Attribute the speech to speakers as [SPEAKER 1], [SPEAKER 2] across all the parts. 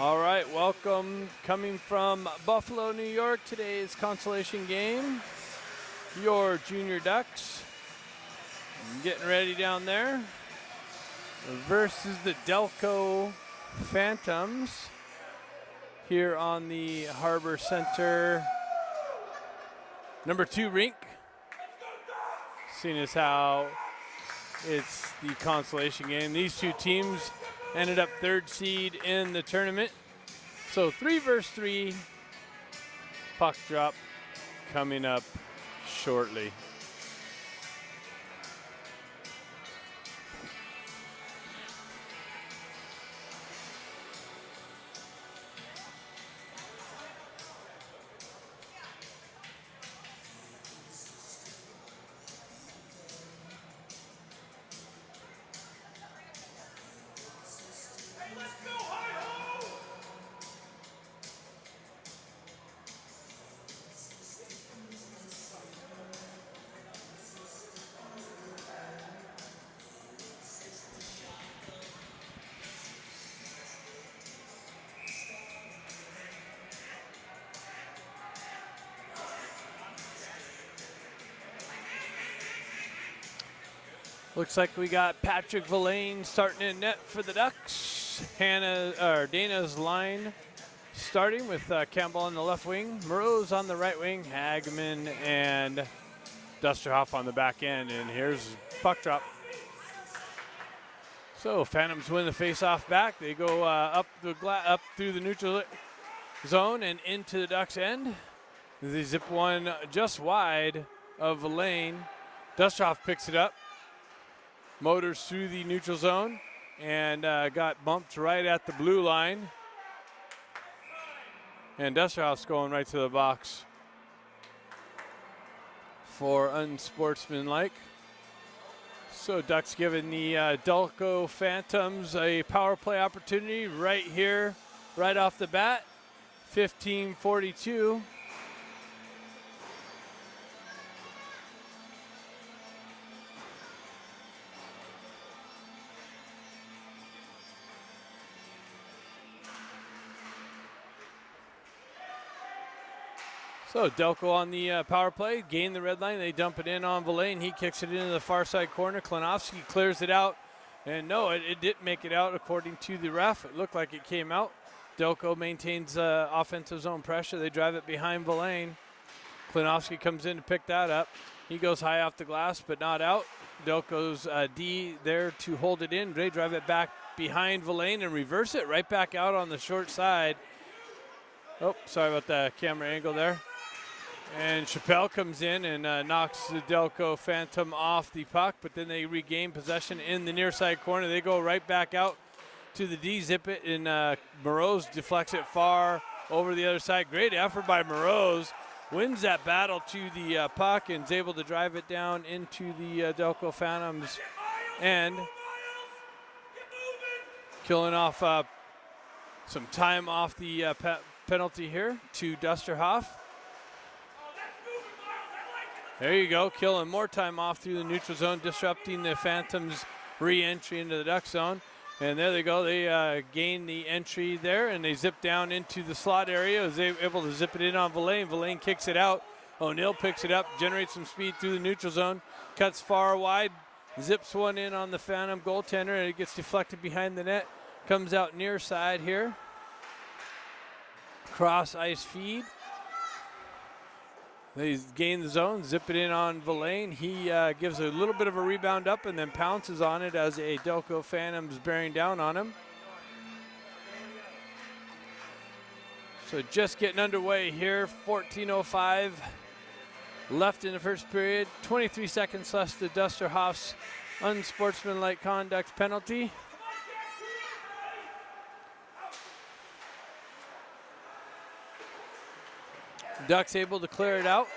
[SPEAKER 1] All right, welcome. Coming from Buffalo, New York, today's consolation game. Your Junior Ducks getting ready down there versus the Delco Phantoms here on the Harbor Center #2 rink. Seeing as how it's the consolation game. These two teams ended up 3rd seed in the tournament. So 3 versus 3 puck drop coming up shortly. Looks like we got Patrick Villain starting in net for the Ducks. Dana's line starting with Campbell on the left wing, Morose on the right wing, Hagman and Dusterhoff on the back end. And here's puck drop. So Phantoms win the face-off back. They go up through the neutral zone and into the Ducks end. They zip one just wide of Villain. Dusterhoff picks it up. Motors through the neutral zone and got bumped right at the blue line. And Dusterhoff's going right to the box for unsportsmanlike. So Ducks giving the Delco Phantoms a power play opportunity right here, right off the bat. 15:42. So Delco on the power play, gain the red line. They dump it in on Villain. He kicks it into the far side corner. Klinowski clears it out. And no, it didn't make it out according to the ref. It looked like it came out. Delco maintains offensive zone pressure. They drive it behind Villain. Klinowski comes in to pick that up. He goes high off the glass, but not out. Delco's D there to hold it in. They drive it back behind Villain and reverse it right back out on the short side. Oh, sorry about the camera angle there. And Chappelle comes in and knocks the Delco Phantom off the puck, but then they regain possession in the near side corner. They go right back out to the D, zip it, and Morose deflects it far over the other side. Great effort by Morose. Wins that battle to the puck and is able to drive it down into the Delco Phantoms end. Killing off some time off the penalty here to Dusterhoff. There you go, killing more time off through the neutral zone, disrupting the Phantoms' re-entry into the Duck zone. And there they go, they gain the entry there, and they zip down into the slot area. Was able to zip it in on Villain. Villain kicks it out. O'Neill picks it up, generates some speed through the neutral zone, cuts far wide, zips one in on the Phantom goaltender, and it gets deflected behind the net. Comes out near side here. Cross ice feed. They gain the zone, zip it in on Villain. He gives a little bit of a rebound up and then pounces on it as a Delco Phantom's bearing down on him. So just getting underway here, 14:05 left in the first period. 23 seconds left to Dusterhoff's unsportsmanlike conduct penalty. Ducks able to clear it out.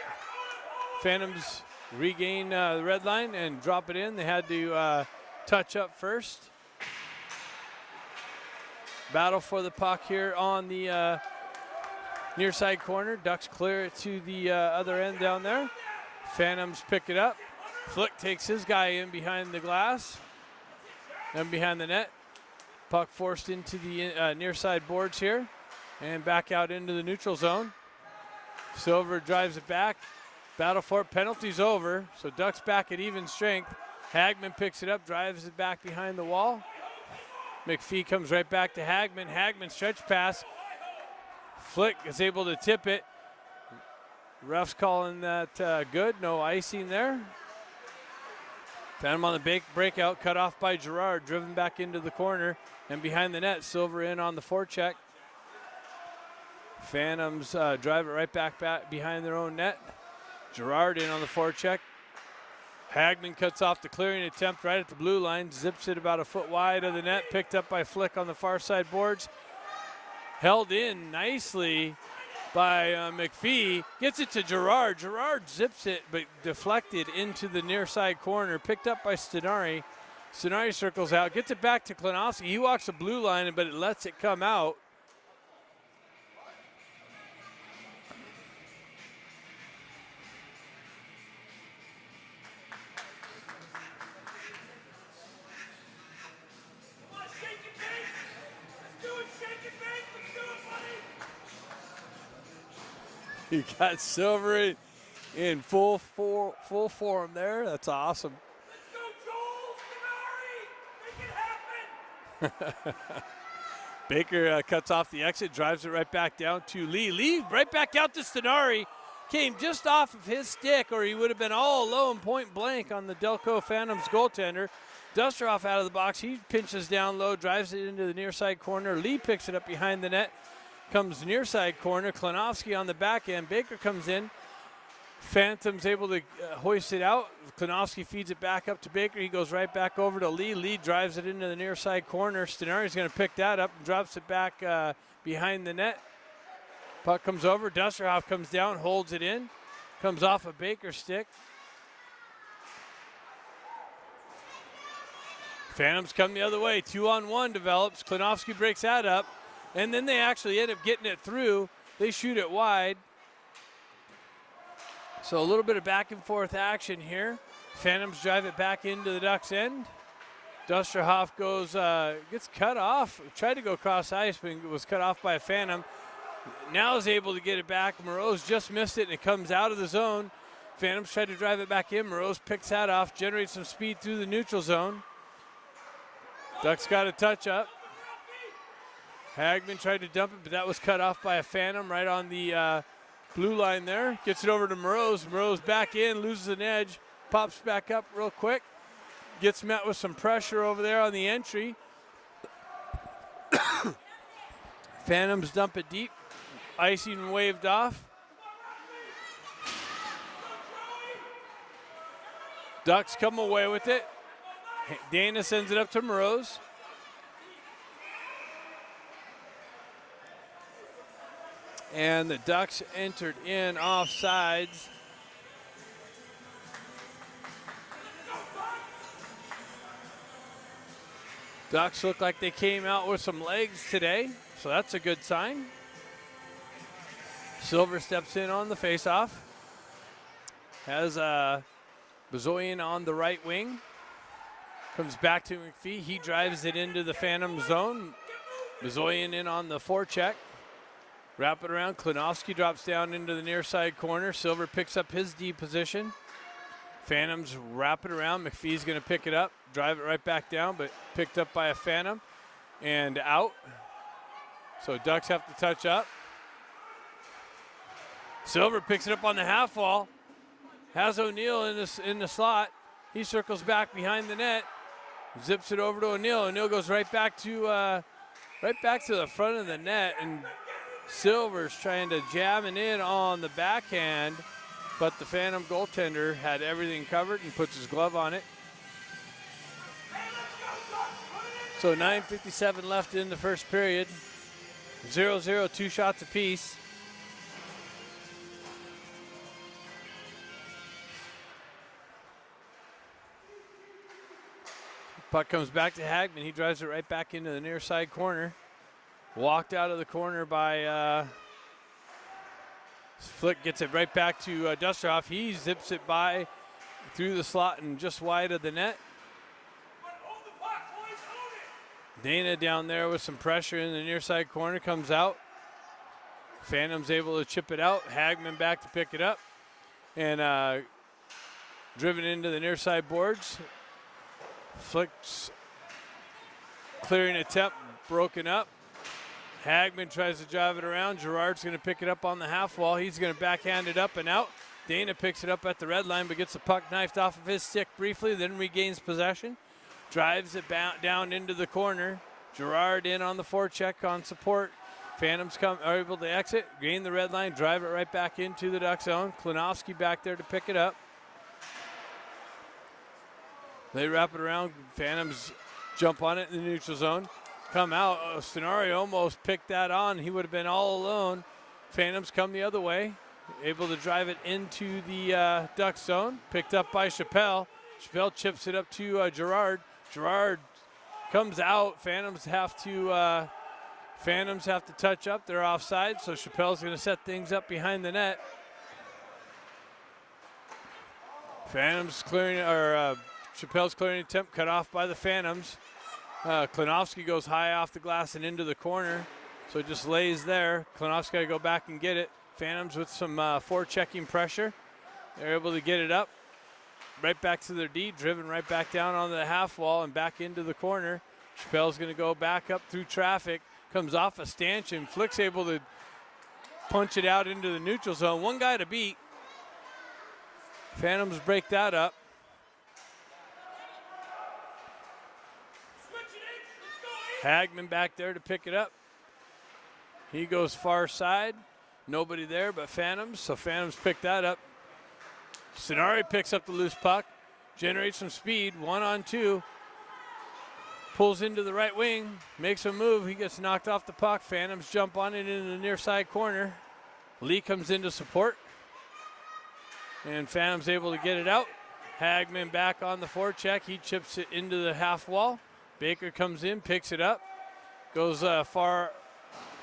[SPEAKER 1] Phantoms regain the red line and drop it in. They had to touch up first. Battle for the puck here on the near side corner. Ducks clear it to the other end down there. Phantoms pick it up. Flick takes his guy in behind the glass and behind the net. Puck forced into the near side boards here and back out into the neutral zone. Silver drives it back. Battle for it. Penalty's over. So Ducks back at even strength. Hagman picks it up, drives it back behind the wall. McPhee comes right back to Hagman. Hagman stretch pass. Flick is able to tip it. Ref's calling that good. No icing there. Phantom on the breakout, cut off by Gerard, driven back into the corner and behind the net. Silver in on the forecheck. Phantoms drive it right back behind their own net. Gerard in on the forecheck. Hagman cuts off the clearing attempt right at the blue line, zips it about a foot wide of the net, picked up by Flick on the far side boards. Held in nicely by McPhee, gets it to Gerard. Gerard zips it, but deflected into the near side corner, picked up by Stenari. Stenari circles out, gets it back to Klinowski. He walks the blue line, but it lets it come out. You got Silver in full form there. That's awesome. Let's go, Joel! Stenari! Make it happen! Baker cuts off the exit, drives it right back down to Lee. Lee right back out to Stenari. Came just off of his stick, or he would have been all alone point blank on the Delco Phantoms goaltender. Dusterhoff out of the box. He pinches down low, drives it into the near side corner. Lee picks it up behind the net. Comes near side corner. Klinowski on the back end. Baker comes in. Phantom's able to hoist it out. Klinowski feeds it back up to Baker. He goes right back over to Lee. Lee drives it into the near side corner. Stenari's going to pick that up and drops it back behind the net. Puck comes over. Dusterhoff comes down, holds it in. Comes off a Baker stick. Phantoms come the other way. 2-on-1 develops. Klinowski breaks that up. And then they actually end up getting it through. They shoot it wide. So a little bit of back and forth action here. Phantoms drive it back into the Ducks end. Dusterhoff goes, gets cut off. Tried to go cross ice, but was cut off by a Phantom. Now is able to get it back. Moreau's just missed it, and it comes out of the zone. Phantoms tried to drive it back in. Moreau's picks that off, generates some speed through the neutral zone. Ducks got a touch up. Hagman tried to dump it, but that was cut off by a Phantom right on the blue line there. Gets it over to Moreau's. Moreau's back in, loses an edge, pops back up real quick. Gets met with some pressure over there on the entry. Phantoms dump it deep. Icing waved off. Ducks come away with it. Dana sends it up to Moreau's. And the Ducks entered in offsides. Ducks look like they came out with some legs today, so that's a good sign. Silver steps in on the faceoff. Has Bezoyan on the right wing. Comes back to McPhee. He drives it into the Phantom zone. Bezoyan in on the forecheck. Wrap it around. Klinowski drops down into the near side corner. Silver picks up his D position. Phantoms wrap it around. McPhee's going to pick it up, drive it right back down, but picked up by a Phantom and out. So Ducks have to touch up. Silver picks it up on the half wall. Has O'Neill in the slot. He circles back behind the net, zips it over to O'Neill. O'Neill goes right back to the front of the net, and Silver's trying to jam it in on the backhand, but the Phantom goaltender had everything covered and puts his glove on it. So 9:57 left in the first period. 0-0, 2 shots apiece. Puck comes back to Hagman. He drives it right back into the near side corner. Walked out of the corner by Flick, gets it right back to Dusterhoff. He zips it by through the slot and just wide of the net. Dana down there with some pressure in the near side corner, comes out. Phantom's able to chip it out. Hagman back to pick it up. And driven into the near side boards. Flicks, clearing attempt, broken up. Hagman tries to drive it around. Gerard's going to pick it up on the half wall. He's going to backhand it up and out. Dana picks it up at the red line, but gets the puck knifed off of his stick briefly, then regains possession. Drives it down into the corner. Gerard in on the forecheck on support. Phantoms are able to exit, gain the red line, drive it right back into the Duck zone. Klinowski back there to pick it up. They wrap it around. Phantoms jump on it in the neutral zone. Come out. Stenari almost picked that on. He would have been all alone. Phantoms come the other way. Able to drive it into the Duck zone. Picked up by Chappelle. Chappelle chips it up to Gerard. Gerard comes out. Phantoms have to touch up. They're offside, so Chappelle's going to set things up behind the net. Phantoms clearing, or Chappelle's clearing attempt cut off by the Phantoms. Klinowski goes high off the glass and into the corner, so it just lays there. Klinowski got to go back and get it. Phantoms with some forechecking pressure. They're able to get it up. Right back to their D, driven right back down on the half wall and back into the corner. Chappelle's going to go back up through traffic. Comes off a stanchion. Flick's able to punch it out into the neutral zone. One guy to beat. Phantoms break that up. Hagman back there to pick it up. He goes far side. Nobody there but Phantoms, so Phantoms pick that up. Stenari picks up the loose puck, generates some speed, 1-on-2. Pulls into the right wing, makes a move. He gets knocked off the puck. Phantoms jump on it in the near side corner. Lee comes in to support. And Phantoms able to get it out. Hagman back on the forecheck. He chips it into the half wall. Baker comes in, picks it up. Goes far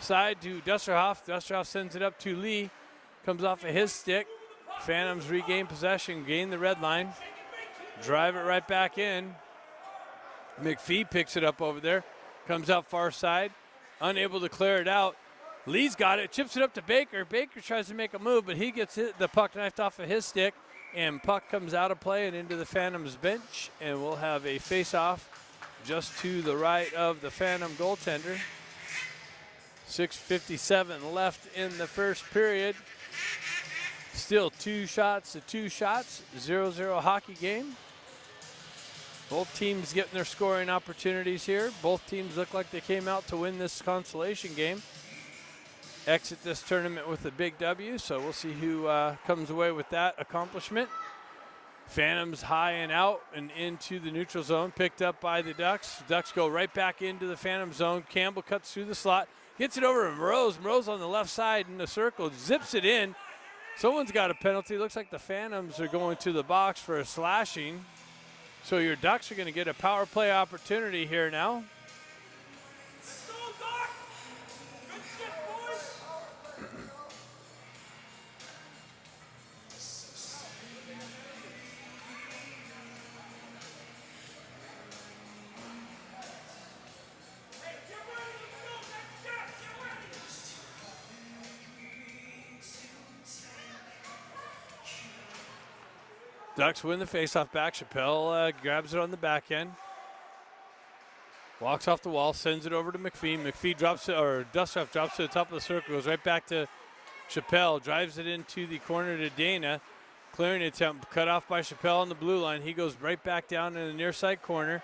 [SPEAKER 1] side to Dusterhoff. Dusterhoff sends it up to Lee. Comes off of his stick. Phantoms regain possession, gain the red line. Drive it right back in. McPhee picks it up over there. Comes out far side. Unable to clear it out. Lee's got it. Chips it up to Baker. Baker tries to make a move, but he gets the puck knifed off of his stick. And puck comes out of play and into the Phantoms bench. And we'll have a face-off just to the right of the Phantom goaltender. 6:57 left in the first period. Still 2 shots to 2 shots. 0-0 hockey game. Both teams getting their scoring opportunities here. Both teams look like they came out to win this consolation game. Exit this tournament with a big W, so we'll see who comes away with that accomplishment. Phantoms high and out and into the neutral zone, picked up by the Ducks. Ducks go right back into the Phantom zone. Campbell cuts through the slot, gets it over to Moroz. Moroz on the left side in the circle, zips it in. Someone's got a penalty. Looks like the Phantoms are going to the box for a slashing. So your Ducks are going to get a power play opportunity here now. Ducks win the faceoff back. Chappelle grabs it on the back end. Walks off the wall, sends it over to McPhee. McPhee drops it, or Dustoff drops to the top of the circle, goes right back to Chappelle, drives it into the corner to Dana. Clearing attempt, cut off by Chappelle on the blue line. He goes right back down in the near side corner.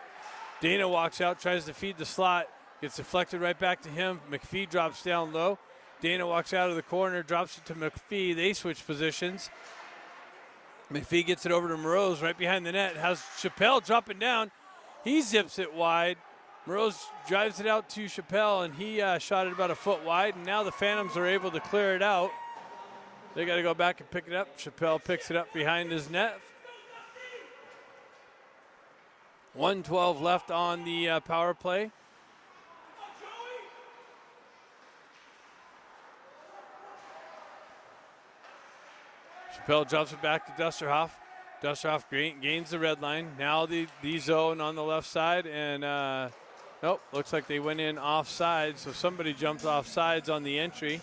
[SPEAKER 1] Dana walks out, tries to feed the slot, gets deflected right back to him. McPhee drops down low. Dana walks out of the corner, drops it to McPhee. They switch positions. McPhee gets it over to Moroz right behind the net. Has Chappelle dropping down. He zips it wide. Moroz drives it out to Chappelle, and he shot it about a foot wide. And now the Phantoms are able to clear it out. They got to go back and pick it up. Chappelle picks it up behind his net. 1:12 left on the power play. Chappelle drops it back to Dusterhoff. Dusterhoff gains the red line. Now the zone on the left side, and Nope, looks like they went in offside, so somebody jumped off sides on the entry.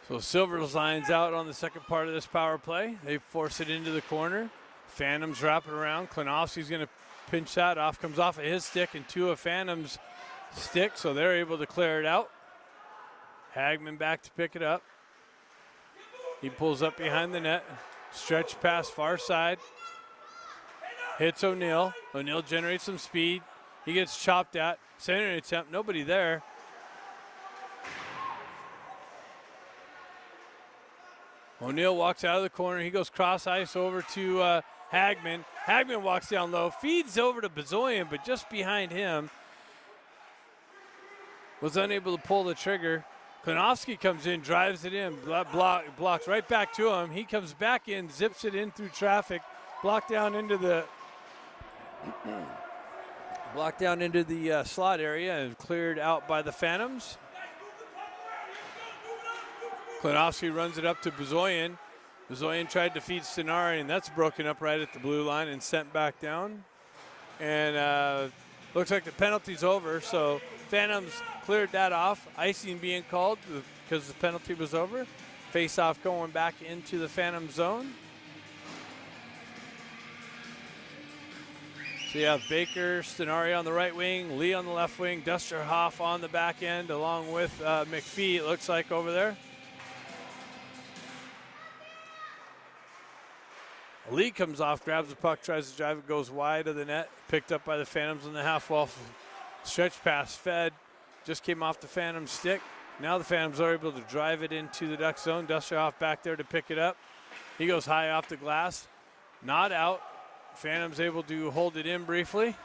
[SPEAKER 1] So Silver's lines out on the second part of this power play. They force it into the corner. Phantom's wrapping around. Klinowski's going to pinch that off. Comes off of his stick and two of Phantom's stick, so they're able to clear it out. Hagman back to pick it up. He pulls up behind the net. Stretch pass far side. Hits O'Neill. O'Neill generates some speed. He gets chopped at. Center attempt, nobody there. O'Neill walks out of the corner. He goes cross ice over to Hagman. Hagman walks down low, feeds over to Bezoyan, but just behind him. Was unable to pull the trigger. Klinowski comes in, drives it in, blocks right back to him. He comes back in, zips it in through traffic, blocked down into the slot area and cleared out by the Phantoms. Klinowski runs it up to Bezoyan. Bezoyan tried to feed Stenari, and that's broken up right at the blue line and sent back down. And looks like the penalty's over, so Phantoms cleared that off. Icing being called because the penalty was over. Face-off going back into the Phantom zone. So you have Baker, Stenari on the right wing, Lee on the left wing, Dusterhoff on the back end, along with McPhee, it looks like, over there. Lee comes off, grabs the puck, tries to drive it, goes wide of the net. Picked up by the Phantoms on the half wall. Stretch pass fed, just came off the Phantom stick. Now the Phantoms are able to drive it into the Duck zone. Dusterhoff back there to pick it up. He goes high off the glass, not out. Phantoms able to hold it in briefly.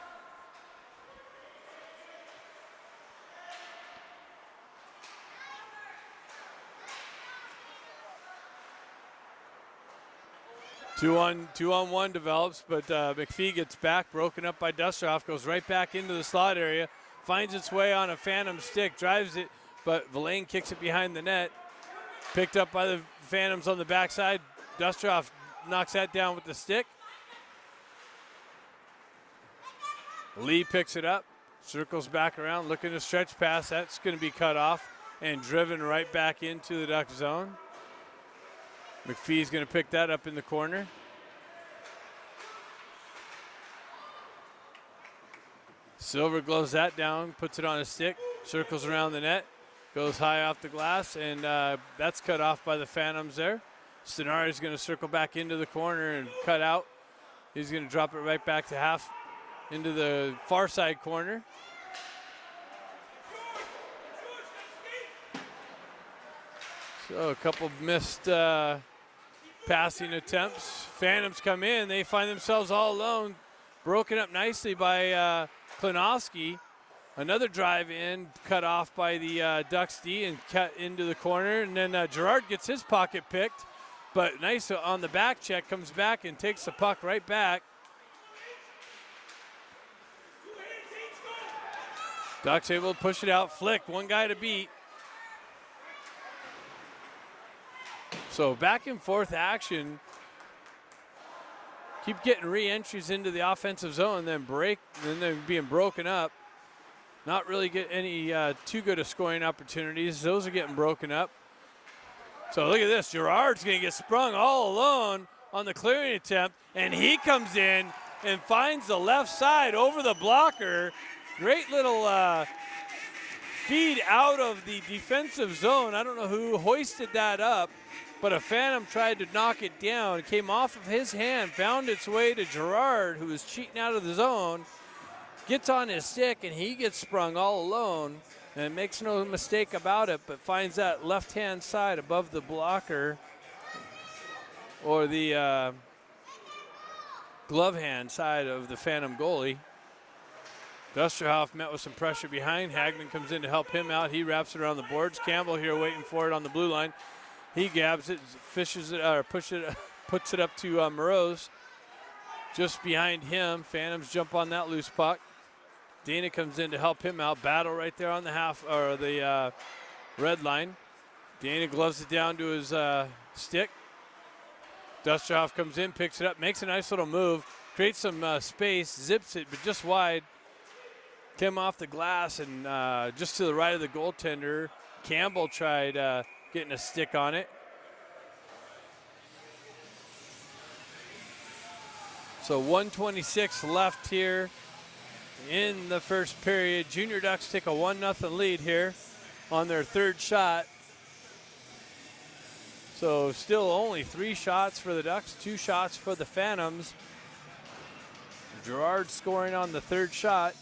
[SPEAKER 1] Two on one develops, but McPhee gets back, broken up by Dusterhoff, goes right back into the slot area, finds its way on a Phantom stick, drives it, but Villain kicks it behind the net. Picked up by the Phantoms on the backside. Dusterhoff knocks that down with the stick. Lee picks it up, circles back around, looking to stretch pass. That's going to be cut off and driven right back into the Duck zone. McPhee's going to pick that up in the corner. Silver gloves that down, puts it on a stick, circles around the net, goes high off the glass, and that's cut off by the Phantoms there. Stenari's going to circle back into the corner and cut out. He's going to drop it right back to half into the far side corner. So a couple missed passing attempts. Phantoms come in. They find themselves all alone. Broken up nicely by Klinowski. Another drive in, cut off by the Ducks D and cut into the corner. And then Gerard gets his pocket picked. But nice on the back check, comes back and takes the puck right back. Ducks able to push it out. Flick, one guy to beat. So back and forth action. Keep getting re-entries into the offensive zone, then they're being broken up. Not really get any too good of scoring opportunities. Those are getting broken up. So look at this. Gerard's going to get sprung all alone on the clearing attempt, and he comes in and finds the left side over the blocker. Great little feed out of the defensive zone. I don't know who hoisted that up, but a Phantom tried to knock it down. It came off of his hand, found its way to Gerard, who was cheating out of the zone, gets on his stick, and he gets sprung all alone, and makes no mistake about it, but finds that left-hand side above the blocker, or the glove hand side of the Phantom goalie. Dusterhoff met with some pressure behind. Hagman comes in to help him out. He wraps it around the boards. Campbell here waiting for it on the blue line. He grabs it, fishes it, or puts it up to Moreau. Just behind him, Phantoms jump on that loose puck. Dana comes in to help him out. Battle right there on the red line. Dana gloves it down to his stick. Dusterhoff comes in, picks it up, makes a nice little move, creates some space, zips it, but just wide. Came off the glass and just to the right of the goaltender. Campbell tried getting a stick on it. So 1:26 left here in the first period. Junior Ducks take a 1-0 lead here on their third shot. So still only 3 shots for the Ducks, 2 shots for the Phantoms. Gerard scoring on the third shot.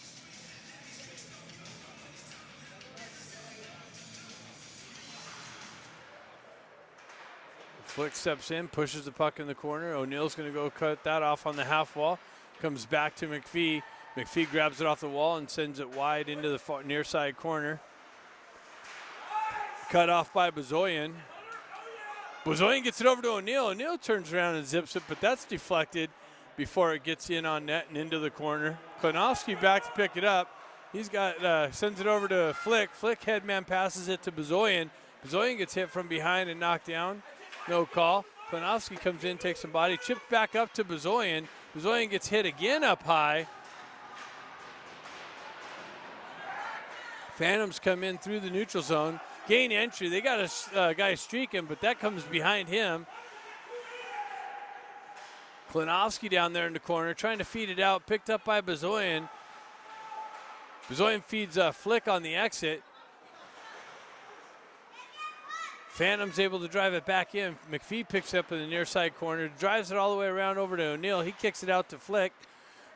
[SPEAKER 1] Flick steps in, pushes the puck in the corner. O'Neill's going to go cut that off on the half wall. Comes back to McPhee. McPhee grabs it off the wall and sends it wide into the near side corner. Cut off by Bazoyan. Bazoyan gets it over to O'Neill. O'Neill turns around and zips it, but that's deflected before it gets in on net and into the corner. Klinowski back to pick it up. He's got sends it over to Flick. Flick headman passes it to Bazoyan. Bazoyan gets hit from behind and knocked down. No call. Klinowski comes in, takes some body, chips back up to Bazoyan. Bazoyan gets hit again up high. Phantoms come in through the neutral zone, gain entry. They got a guy streaking, but that comes behind him. Klinowski down there in the corner, trying to feed it out, picked up by Bazoyan. Bazoyan feeds Flick on the exit. Phantom's able to drive it back in. McPhee picks it up in the near side corner, drives it all the way around over to O'Neill. He kicks it out to Flick.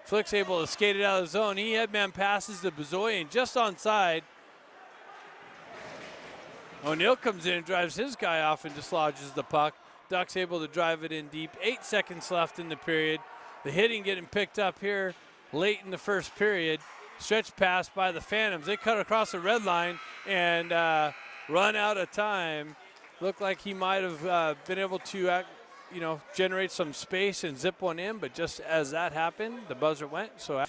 [SPEAKER 1] Flick's able to skate it out of the zone. He headman passes to Bazoyan just onside. O'Neill comes in and drives his guy off and dislodges the puck. Ducks able to drive it in deep. 8 seconds left in the period. The hitting getting picked up here late in the first period. Stretch pass by the Phantoms. They cut across the red line and run out of time. Looked like he might have been able to generate some space and zip one in, but just as that happened, the buzzer went. So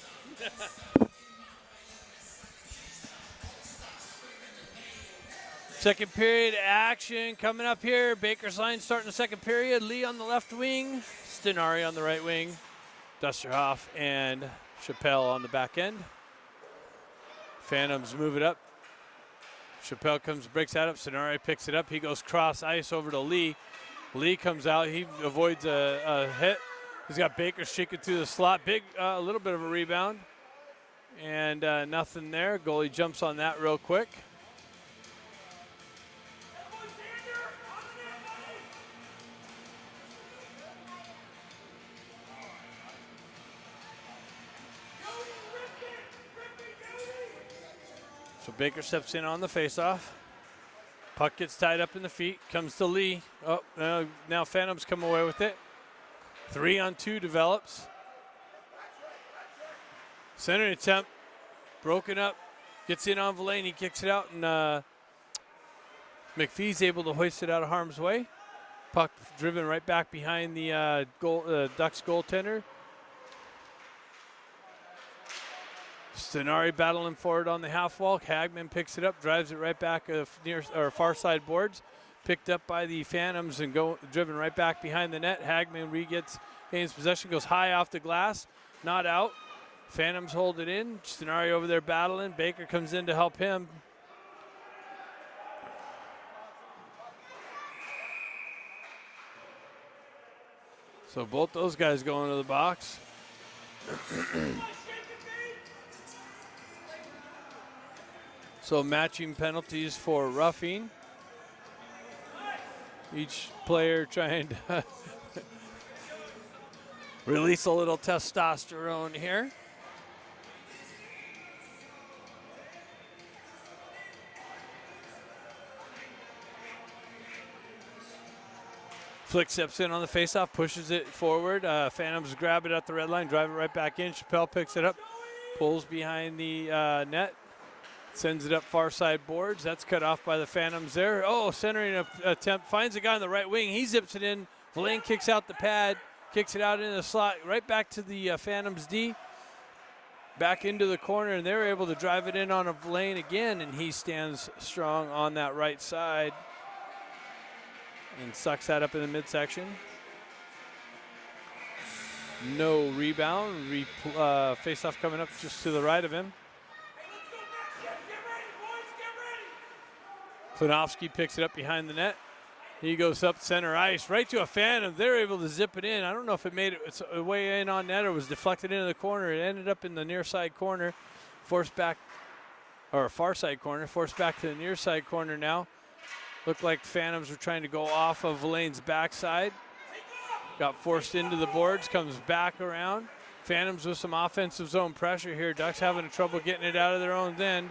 [SPEAKER 1] second period action coming up here. Baker's line starting the second period. Lee on the left wing, Stenari on the right wing, Dusterhoff and Chappelle on the back end. Phantoms move it up. Chappelle breaks that up. Stenari picks it up. He goes cross ice over to Lee. Lee comes out. He avoids a hit. He's got Baker streaking through the slot. A little bit of a rebound. And nothing there. Goalie jumps on that real quick. So Baker steps in on the faceoff. Puck gets tied up in the feet, comes to Lee. Oh, now Phantoms come away with it. 3-on-2 develops. Center attempt, broken up, gets in on Villain, he kicks it out, and McPhee's able to hoist it out of harm's way. Puck driven right back behind the Ducks goaltender. Stenari battling forward on the half wall. Hagman picks it up, drives it right back near or far side boards. Picked up by the Phantoms and driven right back behind the net. Hagman gains possession, goes high off the glass, not out. Phantoms hold it in. Stenari over there battling. Baker comes in to help him. So both those guys go into the box. So matching penalties for roughing. Each player trying to release a little testosterone here. Flick steps in on the faceoff, pushes it forward. Phantoms grab it at the red line, drive it right back in. Chappelle picks it up, pulls behind the net. Sends it up far side boards. That's cut off by the Phantoms there. Oh, centering attempt. Finds a guy on the right wing. He zips it in. Villain kicks out the pad. Kicks it out into the slot. Right back to the Phantoms D. back into the corner, and they're able to drive it in on a lane again, and he stands strong on that right side and sucks that up in the midsection. No rebound. Face-off coming up just to the right of him. Klinowski picks it up behind the net. He goes up center ice, right to a Phantom. They're able to zip it in. I don't know if it made its way in on net or was deflected into the corner. It ended up in the near side corner, forced back, or far side corner, forced back to the near side corner now. Looked like Phantoms were trying to go off of Lane's backside. Got forced into the boards, comes back around. Phantoms with some offensive zone pressure here. Ducks having trouble getting it out of their own end.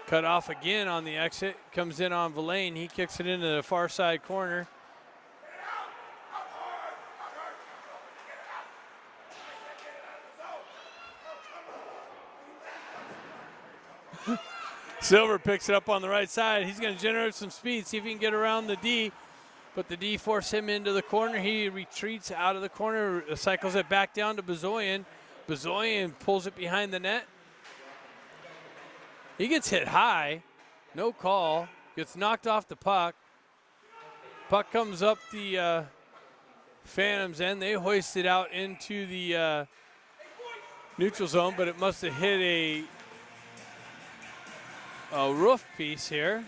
[SPEAKER 1] Cut off again on the exit. Comes in on Villain. He kicks it into the far side corner. Silver picks it up on the right side. He's going to generate some speed, see if he can get around the D. But the D force him into the corner. He retreats out of the corner, cycles it back down to Bezoyan. Bezoyan pulls it behind the net. He gets hit high, no call, gets knocked off the puck. Puck comes up the Phantoms end. They hoist it out into the neutral zone, but it must have hit a roof piece here.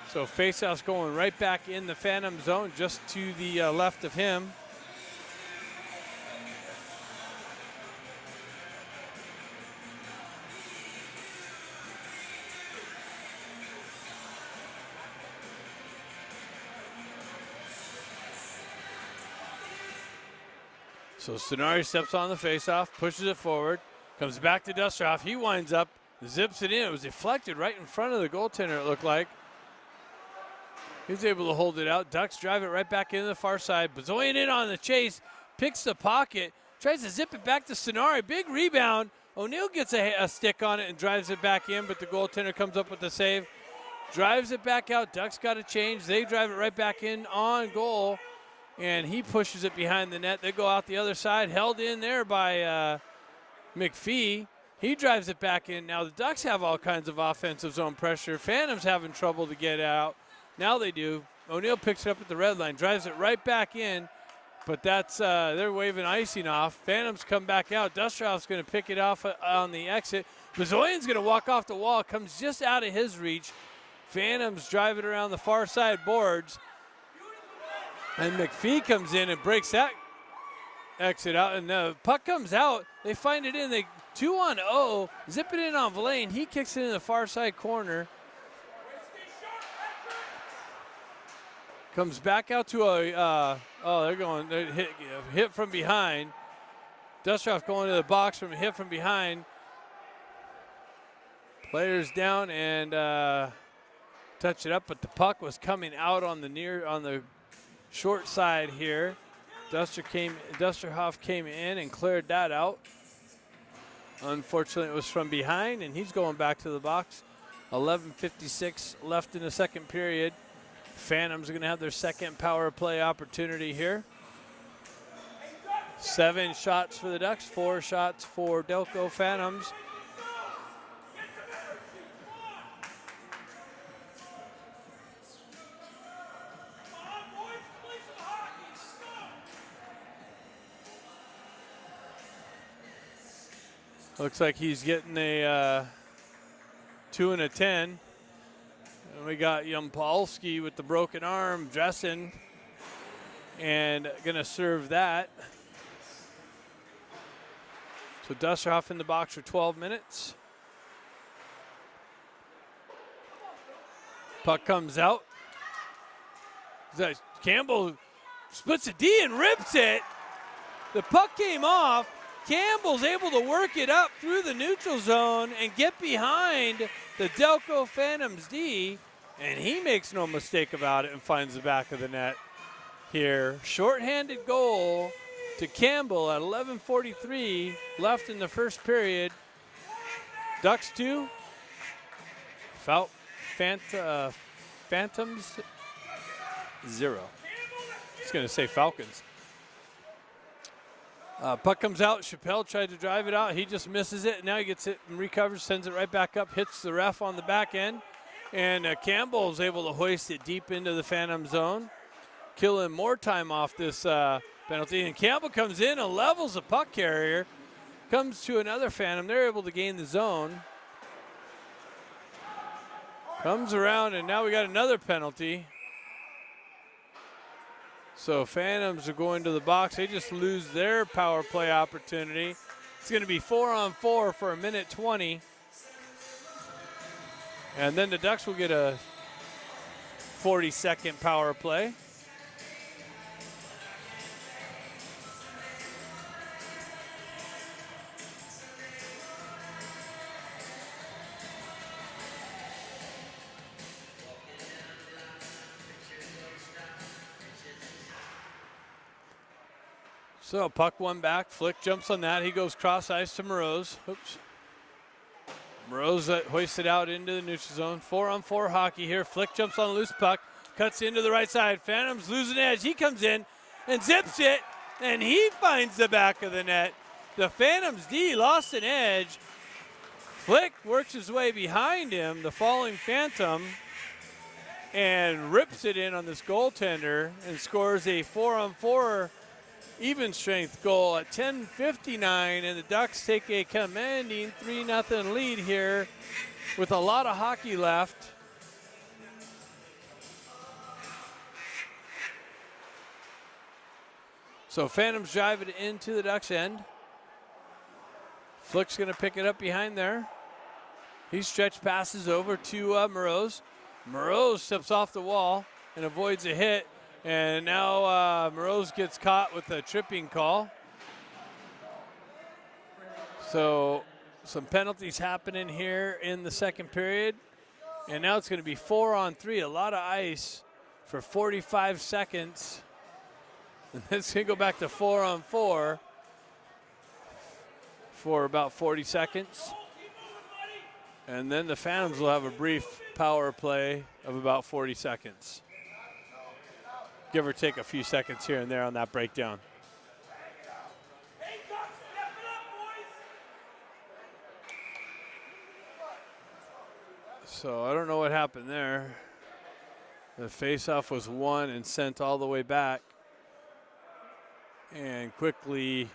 [SPEAKER 1] So faceoff's going right back in the Phantom zone, just to the left of him. So Stenari steps on the faceoff, pushes it forward, comes back to Dusterhoff. He winds up, zips it in. It was deflected right in front of the goaltender, it looked like. He's able to hold it out. Ducks drive it right back into the far side. Bezoyan in on the chase, picks the pocket, tries to zip it back to Stenari. Big rebound. O'Neill gets a stick on it and drives it back in, but the goaltender comes up with the save. Drives it back out. Ducks got to change. They drive it right back in on goal, and he pushes it behind the net. They go out the other side, held in there by McPhee. He drives it back in. Now the Ducks have all kinds of offensive zone pressure. Phantoms having trouble to get out. Now they do. O'Neill picks it up at the red line, drives it right back in, but that's they're waving icing off. Phantoms come back out. Dusterhoff's going to pick it off on the exit. Bezoyan's going to walk off the wall, comes just out of his reach. Phantoms drive it around the far side boards, and McPhee comes in and breaks that exit out, and the puck comes out. They find it in. They 2-on-0, zip it in on Villain. He kicks it in the far side corner. Comes back out to they're hit from behind. Dusterhoff going to the box from a hit from behind. Players down and touch it up, but the puck was coming out on the short side here. Dusterhoff came in and cleared that out. Unfortunately, it was from behind, and he's going back to the box. 11:56 left in the second period. Phantoms are going to have their second power play opportunity here. 7 shots for the Ducks, 4 shots for Delco Phantoms. Looks like he's getting a 2 and a 10. And we got Yampolsky with the broken arm dressing and going to serve that. So Dusterhoff in the box for 12 minutes. Puck comes out. Campbell splits a D and rips it. The puck came off. Campbell's able to work it up through the neutral zone and get behind the Delco Phantoms D, and he makes no mistake about it and finds the back of the net here. Shorthanded goal to Campbell at 11:43 left in the first period. Ducks 2, Phantoms 0. I was going to say Falcons. Puck comes out. Chappelle tried to drive it out. He just misses it. Now he gets it and recovers, sends it right back up, hits the ref on the back end. And Campbell is able to hoist it deep into the Phantom zone, killing more time off this penalty. And Campbell comes in and levels the puck carrier. Comes to another Phantom. They're able to gain the zone. Comes around, and now we got another penalty. So Phantoms are going to the box. They just lose their power play opportunity. It's going to be 4-on-4 for a minute 20. And then the Ducks will get a 40-second power play. So puck one back. Flick jumps on that. He goes cross ice to Moroz. Oops. Moroz hoists it out into the neutral zone. 4-on-4 hockey here. Flick jumps on a loose puck. Cuts into the right side. Phantoms losing edge. He comes in and zips it. And he finds the back of the net. The Phantoms D lost an edge. Flick works his way behind him, the falling Phantom, and rips it in on this goaltender and scores a 4-on-4 even strength goal at 10:59, and the Ducks take a commanding 3-0 lead here with a lot of hockey left. So Phantoms drive it into the Ducks end. Flick's gonna pick it up behind there. He stretch passes over to Moroz. Moroz steps off the wall and avoids a hit. And now Moroz gets caught with a tripping call. So some penalties happening here in the second period. And now it's going to be 4-on-3, a lot of ice for 45 seconds. And then it's going to go back to 4-on-4 for about 40 seconds. And then the Phantoms will have a brief power play of about 40 seconds. Give or take a few seconds here and there on that breakdown. So I don't know what happened there. The faceoff was won and sent all the way back. And quickly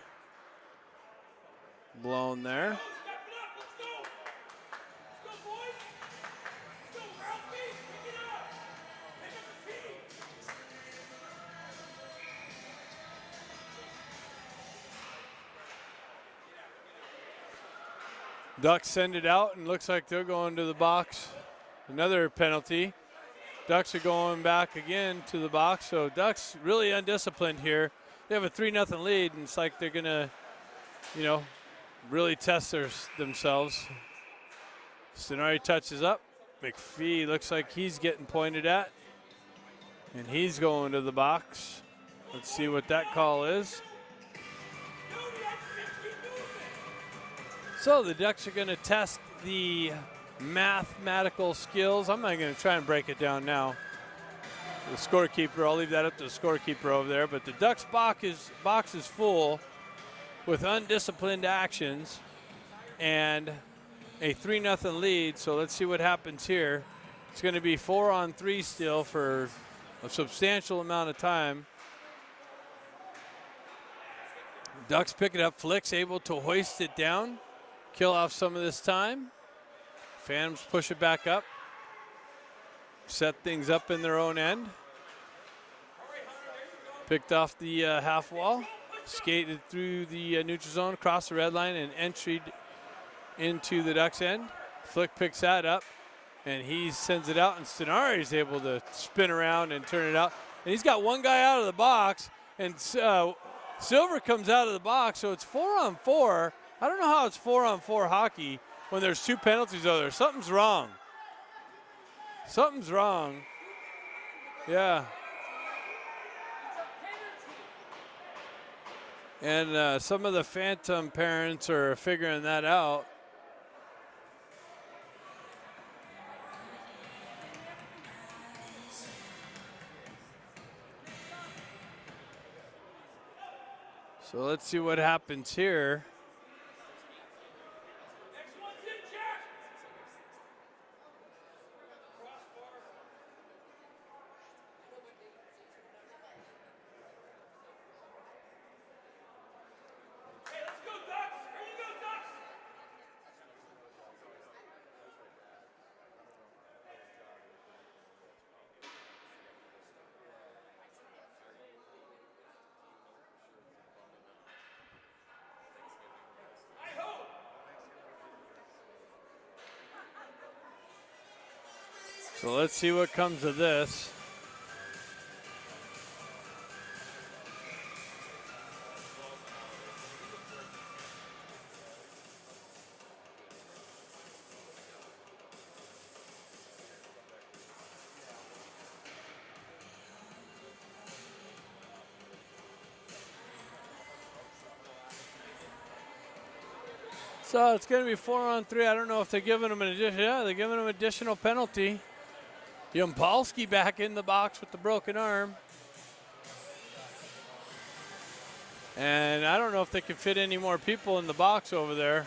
[SPEAKER 1] blown there. Ducks send it out, and looks like they're going to the box. Another penalty. Ducks are going back again to the box, so Ducks really undisciplined here. They have a 3-0 lead, and it's like they're going to, really test themselves. Stenari touches up. McPhee looks like he's getting pointed at, and he's going to the box. Let's see what that call is. So the Ducks are going to test the mathematical skills. I'm not going to try and break it down now. The scorekeeper, I'll leave that up to the scorekeeper over there. But the Ducks box is full with undisciplined actions and a 3-0 lead. So let's see what happens here. It's going to be 4-on-3 still for a substantial amount of time. Ducks pick it up. Flick's able to hoist it down, kill off some of this time. Phantoms push it back up, set things up in their own end. Picked off the half wall, skated through the neutral zone, across the red line, and entered into the Ducks end. Flick picks that up, and he sends it out, and Stenari is able to spin around and turn it out. And he's got one guy out of the box, and Silver comes out of the box, so it's 4-on-4. I don't know how it's 4-on-4 hockey when there's two penalties over there. Something's wrong. Something's wrong. Yeah. And some of the Phantom parents are figuring that out. So let's see what happens here. So let's see what comes of this. So it's going to be 4-on-3. I don't know if they're giving him an additional. Yeah, they're giving him an additional penalty. Yampolsky back in the box with the broken arm. And I don't know if they can fit any more people in the box over there.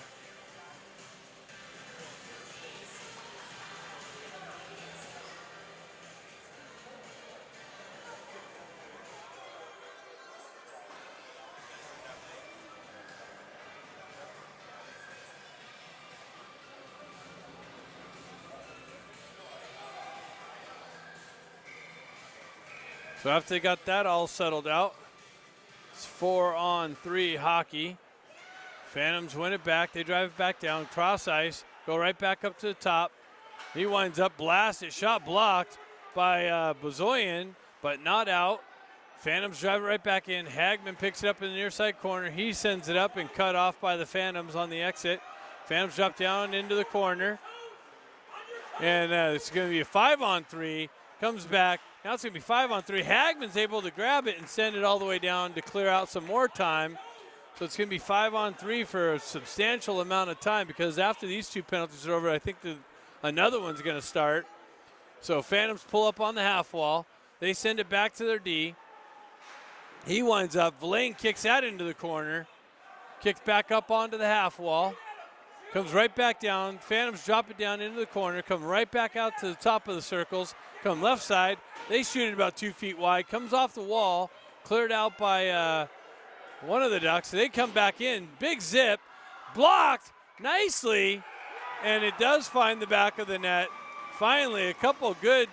[SPEAKER 1] So after they got that all settled out, it's 4-on-3 hockey. Phantoms win it back. They drive it back down, cross ice, go right back up to the top. He winds up blasted, shot blocked by Bozoyan, but not out. Phantoms drive it right back in. Hagman picks it up in the near side corner. He sends it up and cut off by the Phantoms on the exit. Phantoms drop down into the corner. And it's going to be a 5-on-3. Comes back. Now it's going to be 5-on-3. Hagman's able to grab it and send it all the way down to clear out some more time. So it's going to be 5-on-3 for a substantial amount of time, because after these two penalties are over, I think another one's going to start. So Phantoms pull up on the half wall. They send it back to their D. He winds up. Villain kicks that into the corner. Kicks back up onto the half wall. Comes right back down. Phantoms drop it down into the corner. Come right back out to the top of the circles. Come left side. They shoot it about 2 feet wide. Comes off the wall. Cleared out by one of the Ducks. They come back in. Big zip. Blocked nicely. And it does find the back of the net. Finally, a couple good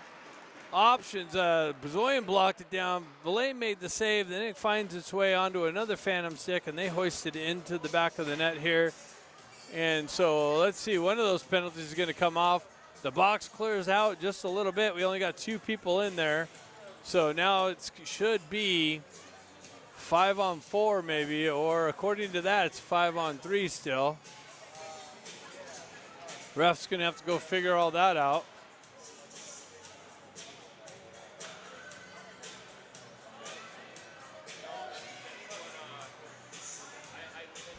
[SPEAKER 1] options. Bozoyan blocked it down. Villain made the save. Then it finds its way onto another Phantom stick, and they hoist it into the back of the net here. And so let's see, one of those penalties is going to come off. The box clears out just a little bit. We only got 2 people in there. So now it should be 5-on-4 maybe, or according to that, it's 5-on-3 still. Ref's going to have to go figure all that out.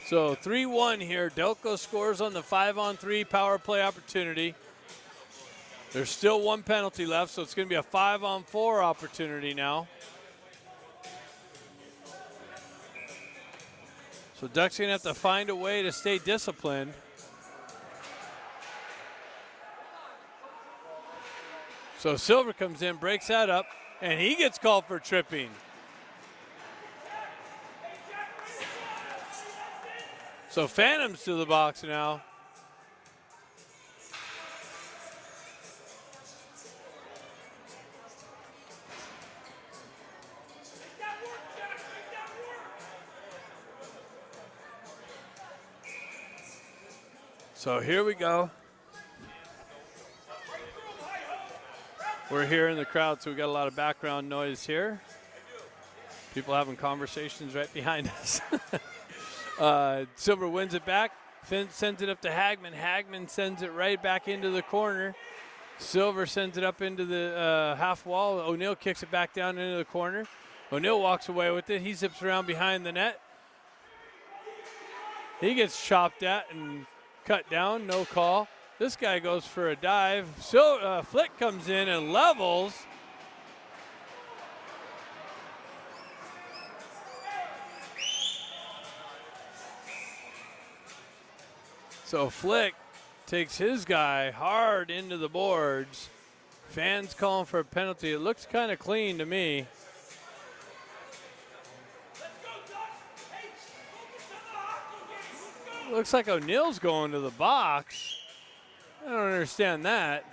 [SPEAKER 1] So 3-1 here. Delco scores on the 5-on-3 power play opportunity. There's still 1 penalty left, so it's going to be a 5-on-4 opportunity now. So Ducks going to have to find a way to stay disciplined. So Silver comes in, breaks that up, and he gets called for tripping. So Phantoms to the box now. So here we go. We're here in the crowd, so we got a lot of background noise here. People having conversations right behind us. Silver wins it back, sends it up to Hagman. Hagman sends it right back into the corner. Silver sends it up into the half wall. O'Neill kicks it back down into the corner. O'Neill walks away with it. He zips around behind the net. He gets chopped at and cut down, no call. This guy goes for a dive. So Flick comes in and levels. So Flick takes his guy hard into the boards. Fans calling for a penalty. It looks kind of clean to me. Looks like O'Neill's going to the box. I don't understand that.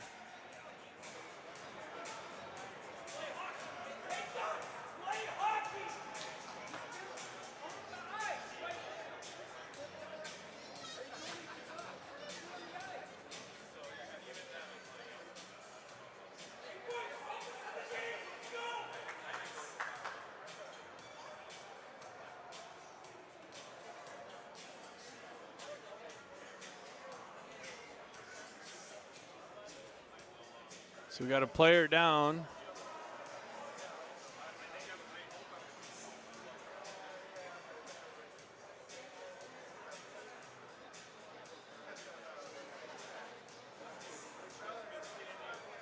[SPEAKER 1] So we got a player down.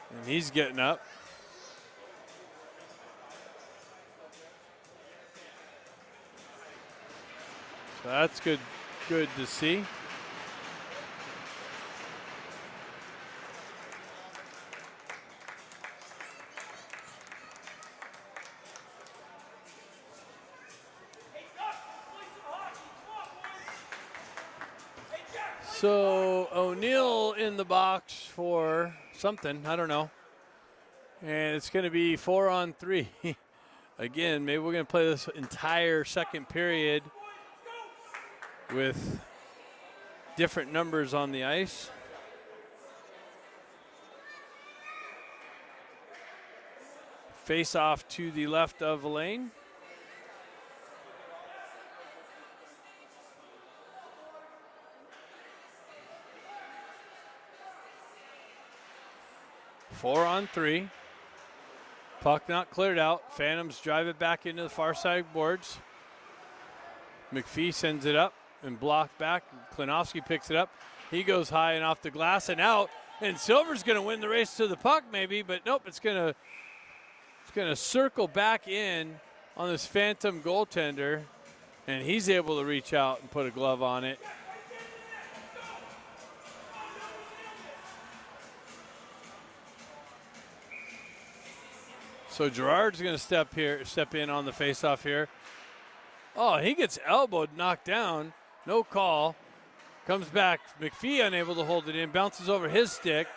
[SPEAKER 1] And he's getting up. So that's good to see. So O'Neill in the box for something, I don't know. And it's going to be 4-on-3. Again, maybe we're going to play this entire second period with different numbers on the ice. Face off to the left of Elaine. Four on three. Puck not cleared out. Phantoms drive it back into the far side boards. McPhee sends it up and blocked back. Klinowski picks it up. He goes high and off the glass and out. And Silver's going to win the race to the puck maybe, but nope, it's going to circle back in on this Phantom goaltender, and he's able to reach out and put a glove on it. So Gerard's going to step in on the faceoff here. Oh, he gets elbowed, knocked down. No call. Comes back. McPhee unable to hold it in. Bounces over his stick.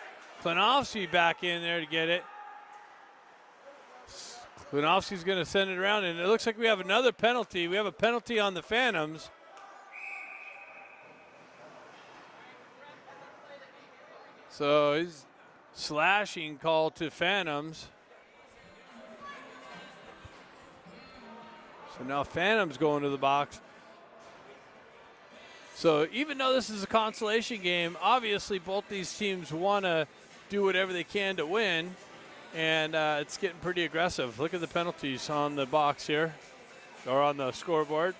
[SPEAKER 1] Klinowski back in there to get it. Klinowski's going to send it around, and it looks like we have another penalty. We have a penalty on the Phantoms. So he's slashing call to Phantoms. So now Phantom's going to the box. So even though this is a consolation game, obviously both these teams want to do whatever they can to win, and it's getting pretty aggressive. Look at the penalties on the box here, or on the scoreboard.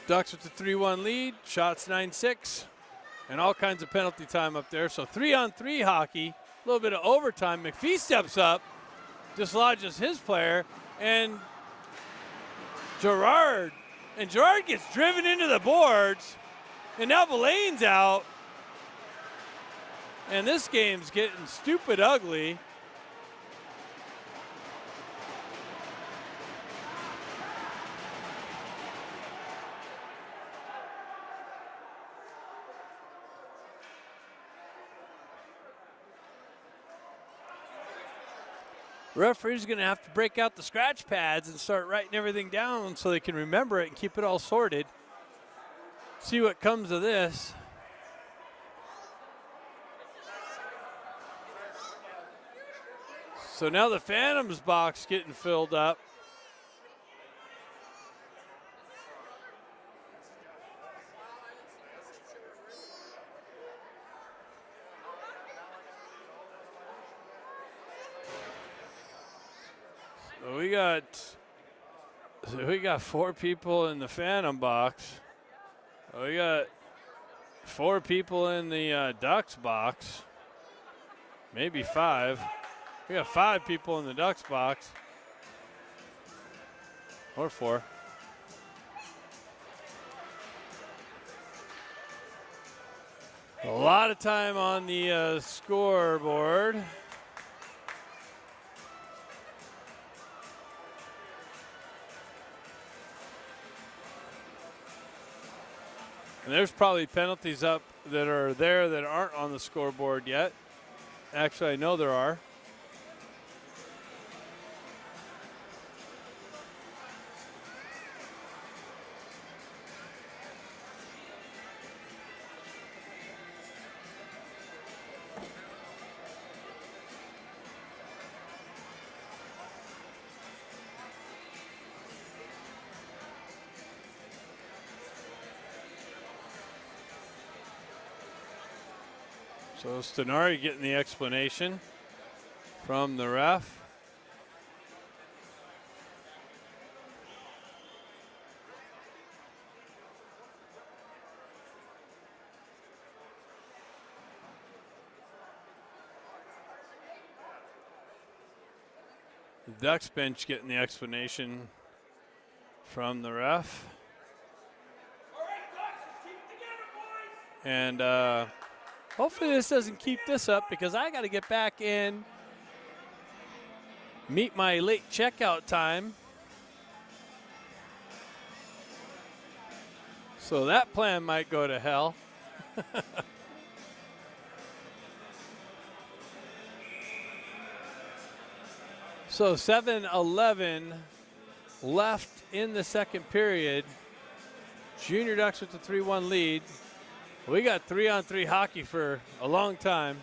[SPEAKER 1] Ducks with the 3-1 lead, shots 9-6, and all kinds of penalty time up there. So 3-on-3 hockey, a little bit of overtime. McPhee steps up, dislodges his player, and Gerard gets driven into the boards, and now Villain's out. And this game's getting stupid ugly. Referee's going to have to break out the scratch pads and start writing everything down so they can remember it and keep it all sorted. See what comes of this. So now the Phantoms box getting filled up. So we got 4 people in the Phantom box. We got 4 people in the Ducks box. Maybe 5. We got 5 people in the Ducks box. Or 4. A lot of time on the scoreboard. And there's probably penalties up that are there that aren't on the scoreboard yet. Actually, I know there are. So Stenari getting the explanation from the ref. The Ducks bench getting the explanation from the ref. And hopefully this doesn't keep this up because I got to get back in, meet my late checkout time. So that plan might go to hell. So 7-11 left in the second period. Junior Ducks with the 3-1 lead. We got 3-on-3 hockey for a long time.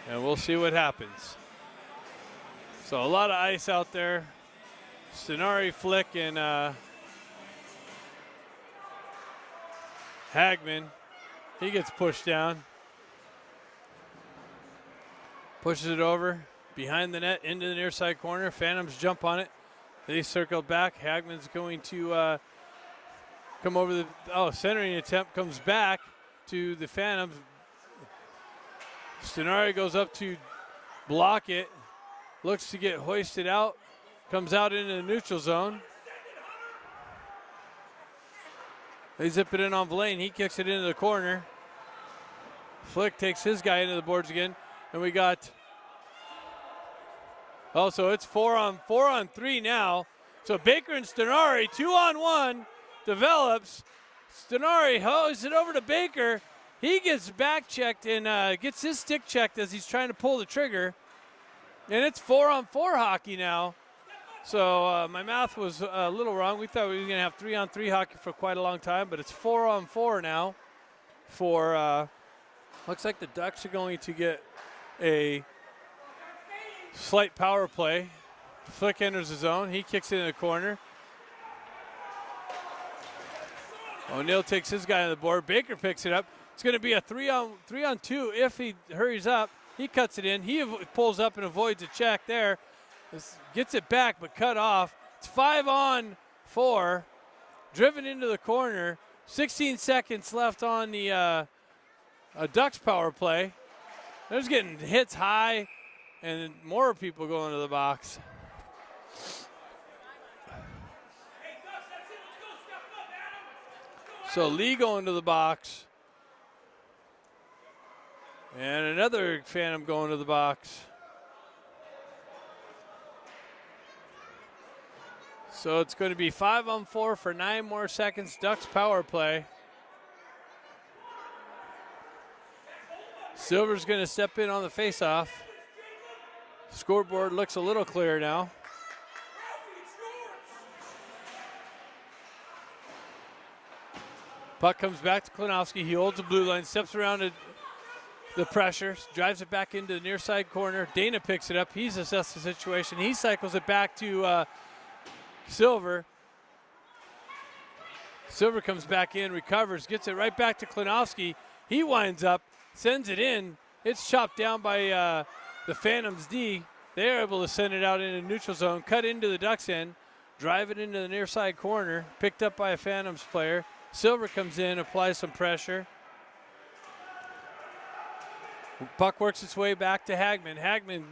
[SPEAKER 1] And we'll see what happens. So a lot of ice out there. Stenari, Flick, and Hagman. He gets pushed down. Pushes it over behind the net into the near side corner. Phantoms jump on it. They circle back. Hagman's going to come over the centering attempt comes back to the Phantoms. Stenari goes up to block it. Looks to get hoisted out. Comes out into the neutral zone. They zip it in on Villain. He kicks it into the corner. Flick takes his guy into the boards again. And we got, so it's 4-on-3 now. So Baker and Stenari, 2-on-1 develops. Stenari hoses it over to Baker. He gets back checked and gets his stick checked as he's trying to pull the trigger. And it's 4-on-4 hockey now. So my math was a little wrong. We thought we were going to have 3-on-3 hockey for quite a long time, but it's 4-on-4 now for, looks like the Ducks are going to get a slight power play. Flick enters the zone. He kicks it in the corner. O'Neill takes his guy on the board. Baker picks it up. It's going to be a 3-on-2 if he hurries up. He cuts it in. He pulls up and avoids a check there. Gets it back but cut off. It's 5-on-4. Driven into the corner. 16 seconds left on the Ducks power play. They're just getting hits high and more people going to the box. So Lee going to the box. And another Phantom going to the box. So it's going to be 5-on-4 for 9 more seconds. Ducks power play. Silver's going to step in on the faceoff. Scoreboard looks a little clearer now. Puck comes back to Klinowski. He holds the blue line, steps around the pressure, drives it back into the near side corner. Dana picks it up. He's assessed the situation. He cycles it back to Silver. Silver comes back in, recovers, gets it right back to Klinowski. He winds up, sends it in. It's chopped down by the Phantoms D. They're able to send it out into neutral zone, cut into the Ducks end, drive it into the near side corner, picked up by a Phantoms player. Silver comes in, applies some pressure. Puck works its way back to Hagman. Hagman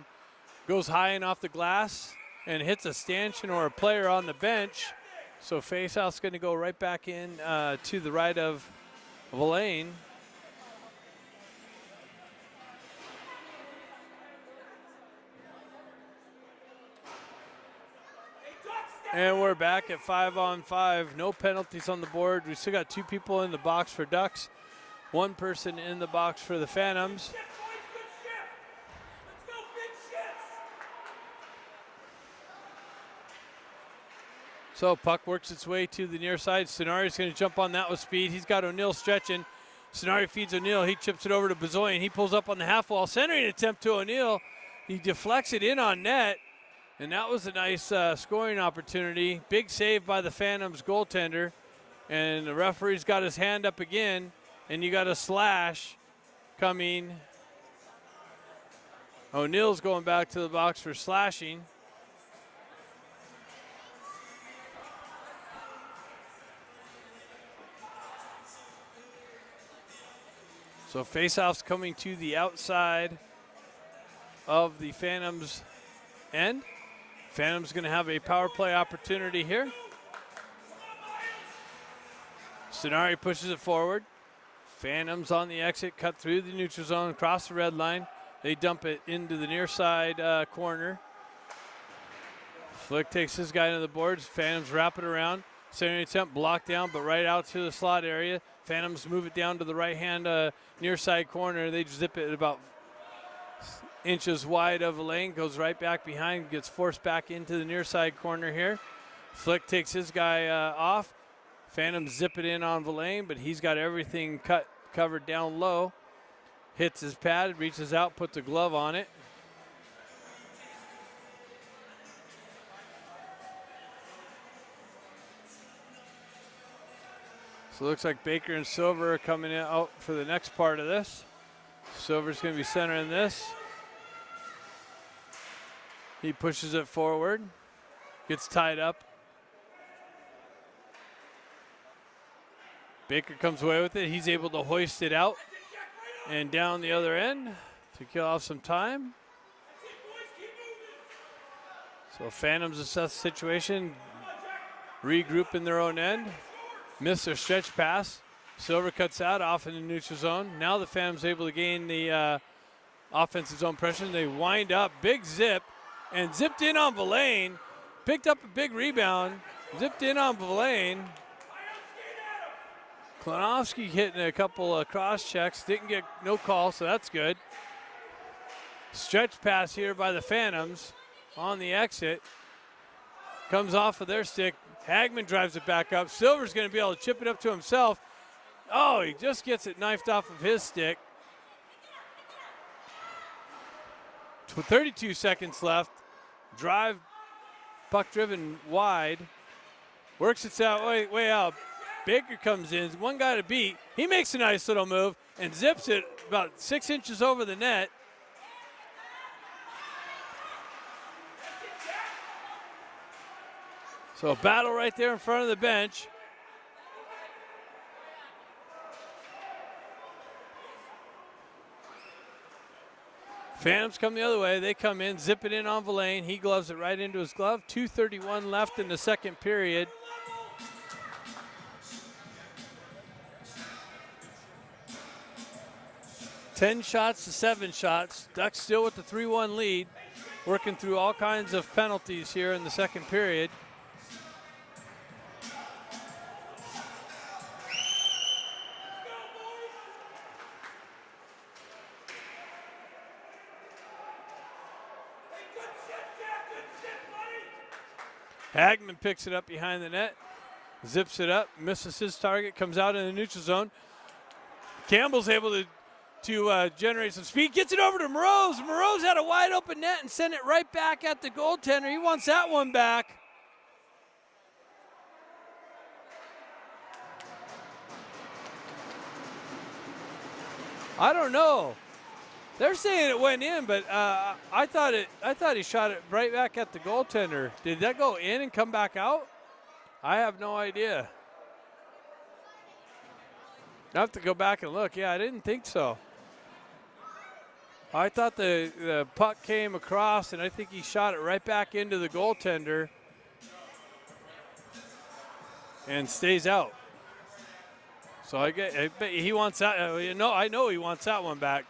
[SPEAKER 1] goes high and off the glass and hits a stanchion or a player on the bench. So faceoff's going to go right back in to the right of Villain. And we're back at 5-on-5. No penalties on the board. We still got 2 people in the box for Ducks, 1 person in the box for the Phantoms. So puck works its way to the near side. Sonari's going to jump on that with speed. He's got O'Neill stretching. Sonari feeds O'Neill. He chips it over to Bezoyan. He pulls up on the half wall. Centering attempt to O'Neill. He deflects it in on net. And that was a nice scoring opportunity. Big save by the Phantoms goaltender. And the referee's got his hand up again. And you got a slash coming. O'Neill's going back to the box for slashing. So faceoff's coming to the outside of the Phantoms end. Phantoms going to have a power play opportunity here. Sonari pushes it forward. Phantoms on the exit, cut through the neutral zone, across the red line. They dump it into the near side corner. Flick takes his guy to the boards. Phantoms wrap it around. Centering attempt blocked down, but right out to the slot area. Phantoms move it down to the right-hand near side corner. They zip it about inches wide of a lane, goes right back behind, gets forced back into the near side corner here. Flick takes his guy off. Phantoms zip it in on Villain, but he's got everything covered down low. Hits his pad, reaches out, puts a glove on it. So it looks like Baker and Silver are coming out for the next part of this. Silver's going to be centering this. He pushes it forward, gets tied up. Baker comes away with it. He's able to hoist it out and down the other end to kill off some time. So Phantoms assess the situation, regroup in their own end. Miss their stretch pass. Silver cuts out off in the neutral zone. Now the Phantoms able to gain the offensive zone pressure. They wind up, big zip, and zipped in on Villain. Picked up a big rebound, zipped in on Villain. Klonowski hitting a couple of cross checks, didn't get no call, so that's good. Stretch pass here by the Phantoms on the exit. Comes off of their stick. Hagman drives it back up. Silver's going to be able to chip it up to himself. Oh, he just gets it knifed off of his stick. 32 seconds left. Drive, puck driven wide. Works it out way out. Baker comes in, one guy to beat. He makes a nice little move and zips it about 6 inches over the net. So a battle right there in front of the bench. Phantoms come the other way. They come in, zip it in on Villain. He gloves it right into his glove. 2:31 left in the second period. Ten shots to 7 shots. Ducks still with the 3-1 lead. Working through all kinds of penalties here in the second period. Hagman picks it up behind the net, zips it up, misses his target, comes out in the neutral zone. Campbell's able to generate some speed, gets it over to Moroz. Moroz had a wide open net and sent it right back at the goaltender. He wants that one back. I don't know. They're saying it went in, but I thought he shot it right back at the goaltender. Did that go in and come back out? I have no idea. I have to go back and look. Yeah, I didn't think so. I thought the puck came across, and I think he shot it right back into the goaltender. and stays out. So I bet he wants that. I know he wants that one back.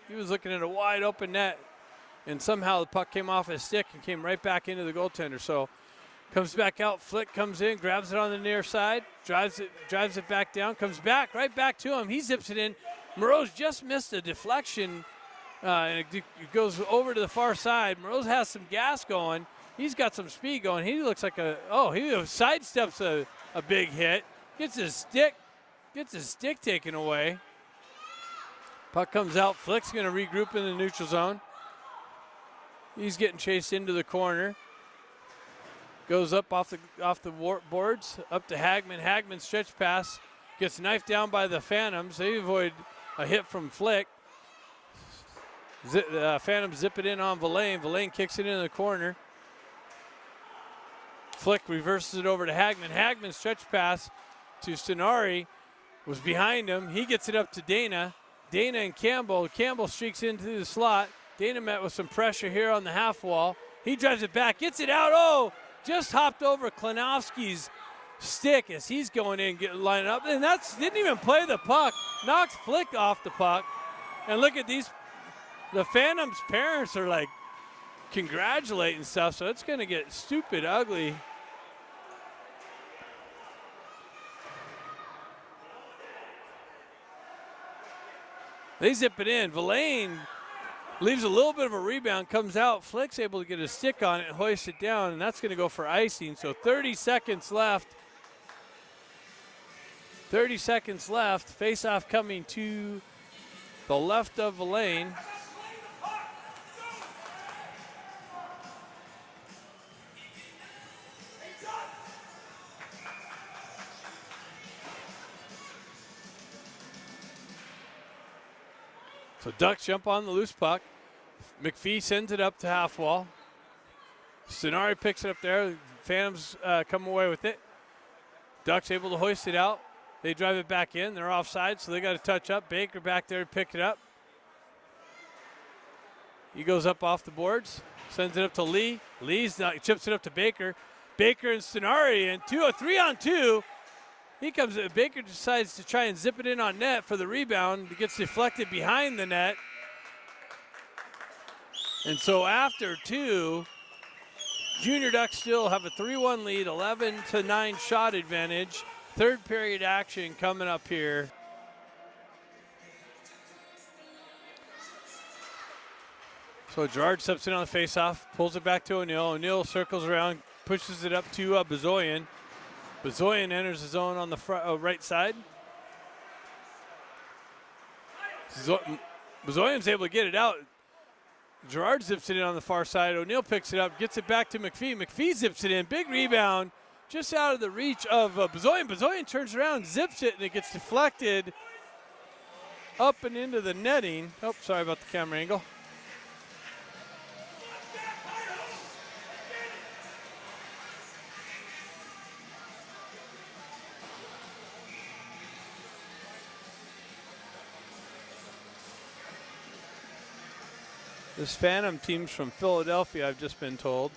[SPEAKER 1] He was looking at a wide open net, and somehow the puck came off his stick and came right back into the goaltender. So comes back out, Flick comes in, grabs it on the near side, drives it back down, comes back, right back to him. He zips it in. Moreau's just missed a deflection, and it goes over to the far side. Moreau has some gas going. He's got some speed going. He looks like he sidesteps a big hit, gets his stick taken away. Puck comes out. Flick's going to regroup in the neutral zone. He's getting chased into the corner. Goes up off the boards, up to Hagman. Hagman stretch pass. Gets knifed down by the Phantoms. They avoid a hit from Flick. Phantoms zip it in on Villain. Villain kicks it into the corner. Flick reverses it over to Hagman. Hagman stretch pass to Stenari. Was behind him. He gets it up to Dana. Dana and Campbell. Campbell streaks into the slot. Dana met with some pressure here on the half wall. He drives it back, gets it out. Oh, just hopped over Klinowski's stick as he's going in, lining up. And didn't even play the puck. Knocks Flick off the puck. And look at these. The Phantoms' parents are like congratulating stuff, so it's going to get stupid ugly. They zip it in. Villain leaves a little bit of a rebound, comes out. Flick's able to get a stick on it and hoist it down, and that's going to go for icing. So 30 seconds left. 30 seconds left. Face-off coming to the left of Villain. So Ducks jump on the loose puck. McPhee sends it up to half wall. Stenari picks it up there. Phantoms come away with it. Ducks able to hoist it out. They drive it back in. They're offside, so they got to touch up. Baker back there to pick it up. He goes up off the boards. Sends it up to Lee. Chips it up to Baker. Baker and Stenari and 3-on-2. He comes in. Baker decides to try and zip it in on net for the rebound. It gets deflected behind the net. And so after two, Junior Ducks still have a 3-1 lead, 11-9 shot advantage. Third period action coming up here. So Gerard steps in on the faceoff, pulls it back to O'Neill. O'Neill circles around, pushes it up to Bazoyan. Bazoyan enters the zone on the right side. Bazoyan's able to get it out. Gerard zips it in on the far side. O'Neill picks it up, gets it back to McPhee. McPhee zips it in. Big rebound just out of the reach of Bazoyan. Bazoyan turns around, zips it, and it gets deflected up and into the netting. Oh, sorry about the camera angle. This Phantom team's from Philadelphia, I've just been told.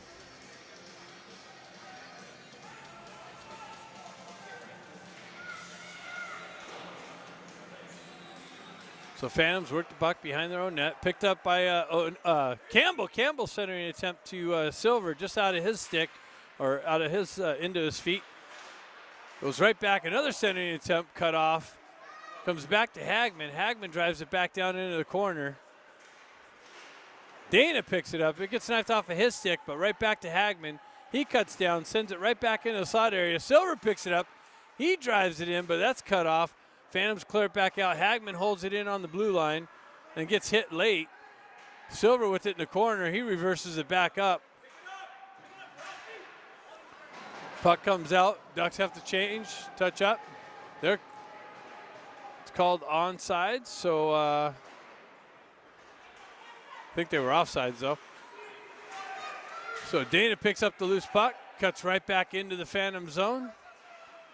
[SPEAKER 1] So Phantoms work the puck behind their own net, picked up by Campbell. Campbell centering an attempt to Silver just out of his stick, or out of his into his feet. Goes right back, another centering attempt cut off. Comes back to Hagman. Hagman drives it back down into the corner. Dana picks it up. It gets knifed off of his stick, but right back to Hagman. He cuts down, sends it right back into the slot area. Silver picks it up. He drives it in, but that's cut off. Phantoms clear it back out. Hagman holds it in on the blue line and gets hit late. Silver with it in the corner. He reverses it back up. Puck comes out. Ducks have to change, touch up. It's called onside, so I think they were offsides, though. So Dana picks up the loose puck, cuts right back into the Phantom zone.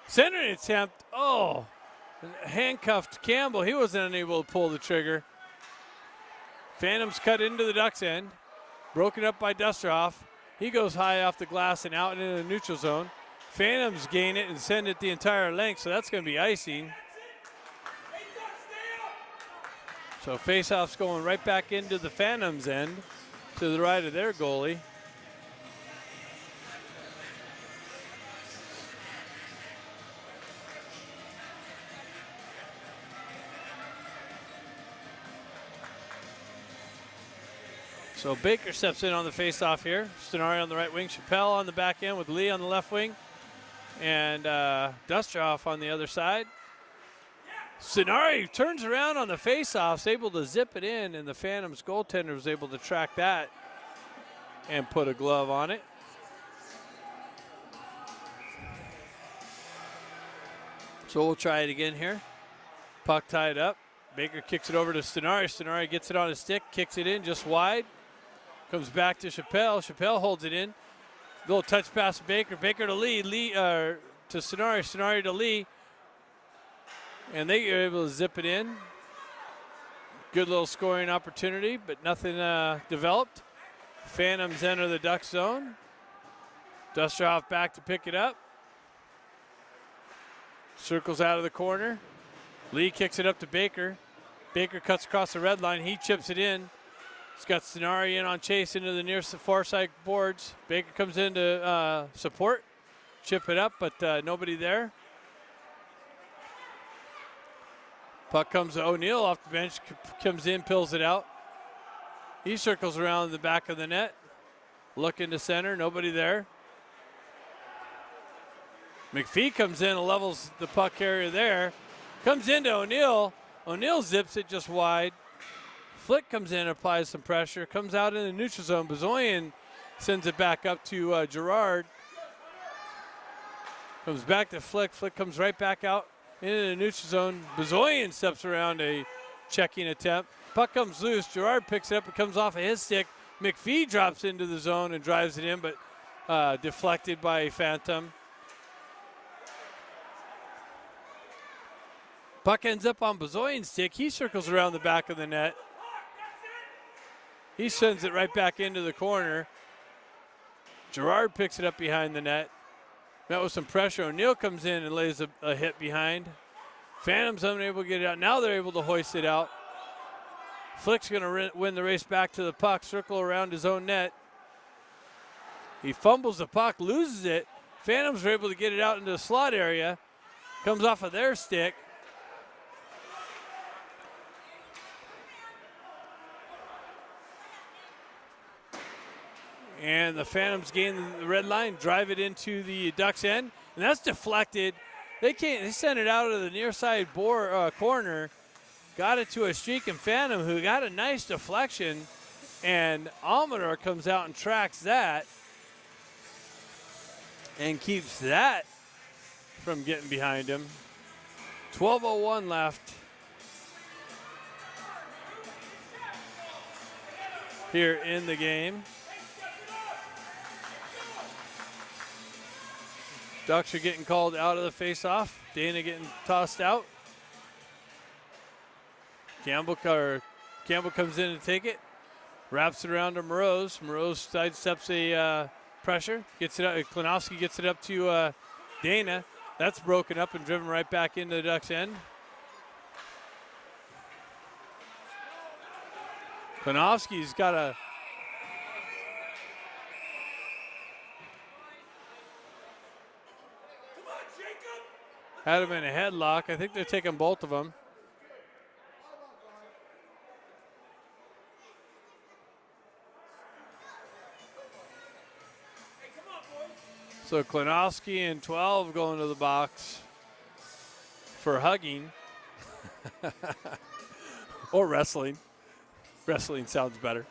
[SPEAKER 1] Centering attempt. Oh, handcuffed Campbell. He wasn't unable to pull the trigger. Phantoms cut into the Ducks end. Broken up by Dusterhoff. He goes high off the glass and out into the neutral zone. Phantoms gain it and send it the entire length, so that's going to be icing. So face-off's going right back into the Phantoms' end to the right of their goalie. So Baker steps in on the face-off here. Stenari on the right wing, Chappelle on the back end with Lee on the left wing, and Dustrov on the other side. Stenari turns around on the face-off, able to zip it in, and the Phantoms goaltender was able to track that and put a glove on it. So we'll try it again here. Puck tied up. Baker kicks it over to Stenari. Stenari gets it on his stick, kicks it in just wide. Comes back to Chappelle. Chappelle holds it in. Little touch pass to Baker. Baker to Lee. Lee to Stenari. Stenari to Lee. And they are able to zip it in. Good little scoring opportunity, but nothing developed. Phantoms enter the Duck zone. Dustrov back to pick it up. Circles out of the corner. Lee kicks it up to Baker. Baker cuts across the red line. He chips it in. He's got Stenari in on chase into the near far side boards. Baker comes in to support. Chip it up, but nobody there. Puck comes to O'Neill off the bench. Comes in, pills it out. He circles around the back of the net. Looking to center, nobody there. McPhee comes in and levels the puck carrier there. Comes into O'Neill. O'Neill zips it just wide. Flick comes in, applies some pressure, comes out in the neutral zone. Bezoyan sends it back up to Gerard. Comes back to Flick. Flick comes right back out into the neutral zone. Bezoyan steps around a checking attempt. Puck comes loose. Gerard picks it up. It comes off of his stick. McPhee drops into the zone and drives it in, but deflected by a Phantom. Puck ends up on Bezoyan's stick. He circles around the back of the net. He sends it right back into the corner. Gerard picks it up behind the net. Met with some pressure. O'Neill comes in and lays a hit behind. Phantom's unable to get it out. Now they're able to hoist it out. Flick's going to win the race back to the puck, circle around his own net. He fumbles the puck, loses it. Phantoms are able to get it out into the slot area. Comes off of their stick. And the Phantoms gain the red line, drive it into the Ducks' end, and that's deflected. They sent it out of the near side corner, got it to a streaking Phantom who got a nice deflection, and Almador comes out and tracks that and keeps that from getting behind him. 12:01 left here in the game. Ducks are getting called out of the face-off. Dana getting tossed out. Campbell comes in to take it. Wraps it around to Moroz. Moroz sidesteps a pressure. Gets it up. Klinowski gets it up to Dana. That's broken up and driven right back into the Ducks' end. Klinowski's got a had him in a headlock. I think they're taking both of them. So Klinowski and 12 going to the box for hugging. Or wrestling. Wrestling sounds better.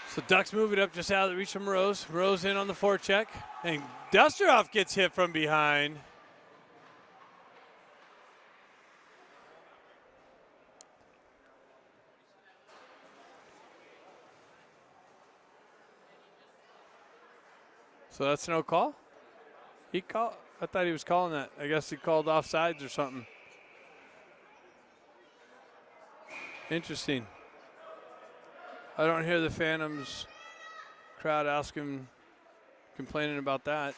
[SPEAKER 1] So Ducks move it up just out of the reach of Moroz. Moroz in on the forecheck. And Dusterhoff gets hit from behind. So that's no call? I thought he was calling that. I guess he called offsides or something. Interesting. I don't hear the Phantoms crowd complaining about that.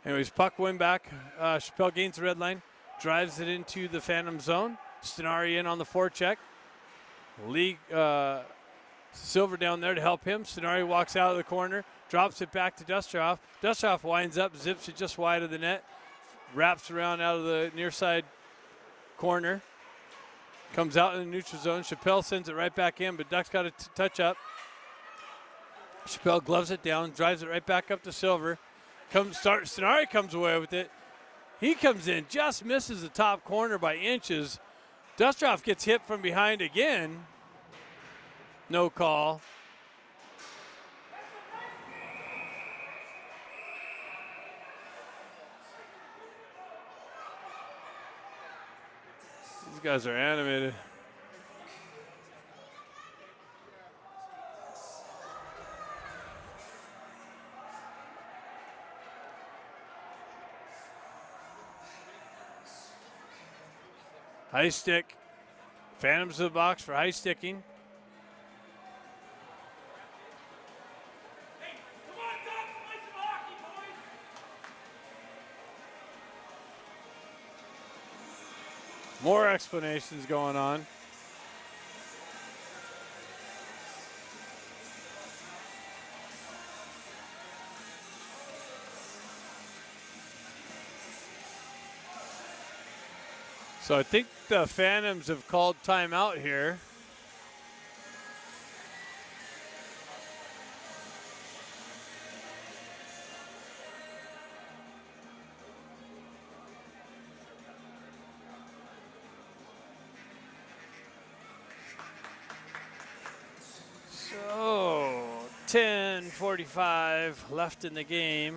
[SPEAKER 1] Anyways, puck win back. Chappelle gains the red line, drives it into the Phantom zone. Stenari in on the forecheck. Lee Silver down there to help him. Stenari walks out of the corner, drops it back to Dusterhoff. Dusterhoff winds up, zips it just wide of the net, wraps around out of the near side corner, comes out in the neutral zone. Chappelle sends it right back in, but Duck's got to touch up. Chappelle gloves it down, drives it right back up to Silver. Stenari comes away with it. He comes in, just misses the top corner by inches. Dusterhoff gets hit from behind again. No call. These guys are animated. High stick. Phantoms to the box for high sticking. More explanations going on. So I think the Phantoms have called timeout here. So 10:45 left in the game.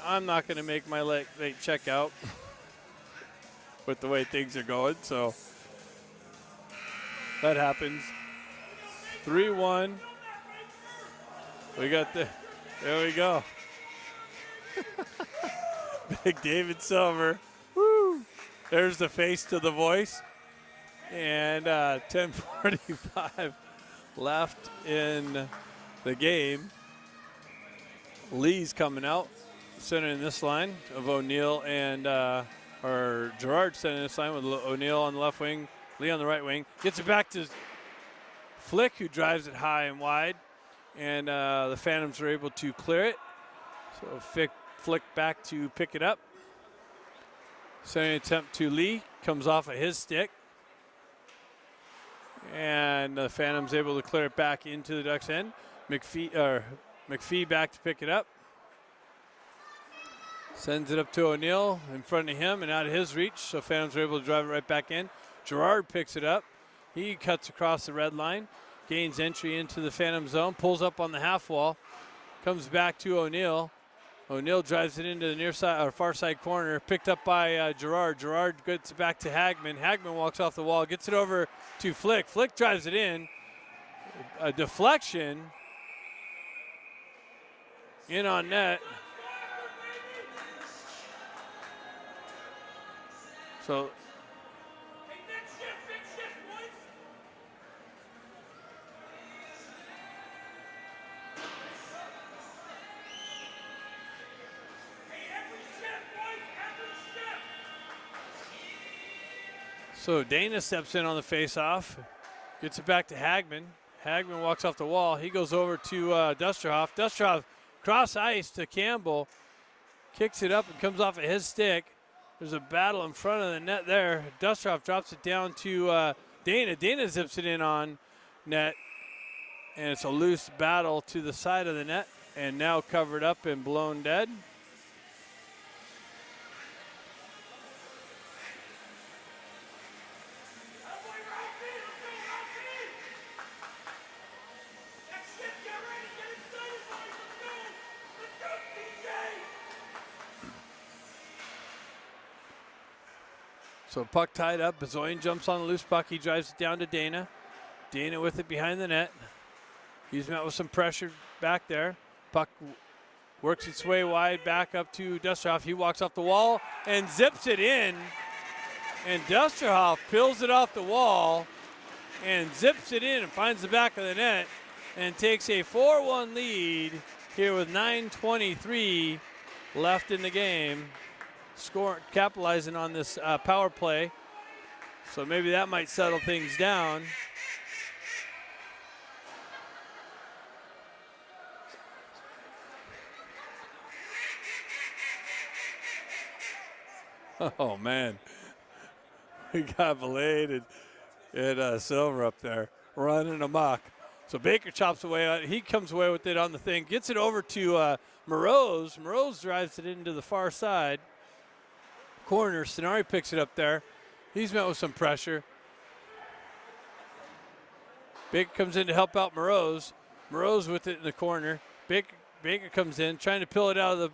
[SPEAKER 1] I'm not going to make my late checkout with the way things are going, so that happens. 3-1. We got there we go. Big David Silver. Woo! There's the face to the voice. And 10:45 left in the game. Lee's coming out, centering this line of O'Neill and or Gerard centering this line with O'Neill on the left wing, Lee on the right wing. Gets it back to Flick, who drives it high and wide, and the Phantoms are able to clear it. So Flick back to pick it up. Centering attempt to Lee, comes off of his stick. And the Phantoms able to clear it back into the Ducks' end. McPhee back to pick it up. Sends it up to O'Neill in front of him and out of his reach, so Phantoms are able to drive it right back in. Gerard picks it up. He cuts across the red line, gains entry into the Phantom zone, pulls up on the half wall, comes back to O'Neill. O'Neill drives it into the near side or far side corner, picked up by Gerard. Gerard gets it back to Hagman. Hagman walks off the wall, gets it over to Flick. Flick drives it in. A deflection in on net. So Dana steps in on the face-off, gets it back to Hagman. Hagman walks off the wall. He goes over to Dusterhoff. Dusterhoff cross ice to Campbell, kicks it up and comes off of his stick. There's a battle in front of the net there. Dusterhoff drops it down to Dana. Dana zips it in on net, and it's a loose battle to the side of the net, and now covered up and blown dead. So puck tied up. Bazoyan jumps on the loose puck. He drives it down to Dana. Dana with it behind the net. He's met with some pressure back there. Puck works its way wide back up to Dusterhoff. He walks off the wall and zips it in. And Dusterhoff peels it off the wall and zips it in and finds the back of the net and takes a 4-1 lead here with 9:23 left in the game. Capitalizing on this power play. So maybe that might settle things down. Oh, man. We got Valade and Silver up there running amok. So Baker chops away. He comes away with it on the thing. Gets it over to Moroz. Moroz drives it into the far side corner. Stenari picks it up there. He's met with some pressure. Baker comes in to help out Moroz. Moroz with it in the corner. Baker comes in, trying to peel it out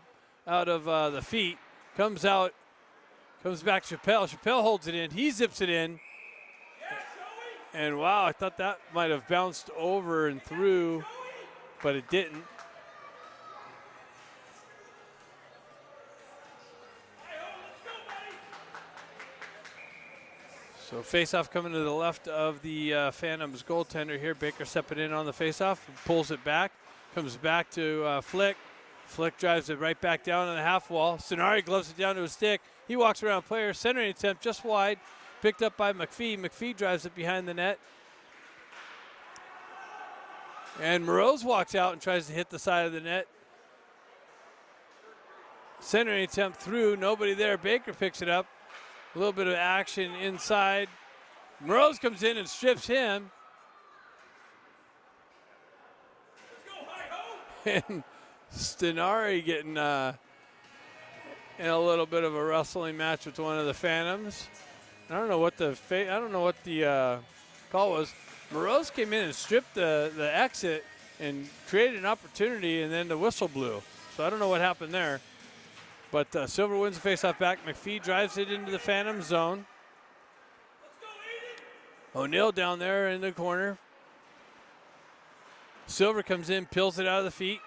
[SPEAKER 1] of the feet. Comes out. Comes back Chappelle. Chappelle holds it in. He zips it in. And wow, I thought that might have bounced over and through, but it didn't. So face-off coming to the left of the Phantoms goaltender here. Baker stepping in on the face-off, pulls it back, comes back to Flick. Flick drives it right back down on the half wall. Stenari gloves it down to his stick. He walks around player, centering attempt just wide, picked up by McPhee. McPhee drives it behind the net. And Moroz walks out and tries to hit the side of the net. Centering attempt through, nobody there. Baker picks it up. A little bit of action inside. Moroz comes in and strips him. And Stenari getting in a little bit of a wrestling match with one of the Phantoms. I don't know what the call was. Moroz came in and stripped the exit and created an opportunity, and then the whistle blew. So I don't know what happened there. But Silver wins the faceoff back. McPhee drives it into the Phantom zone. O'Neill down there in the corner. Silver comes in, peels it out of the feet,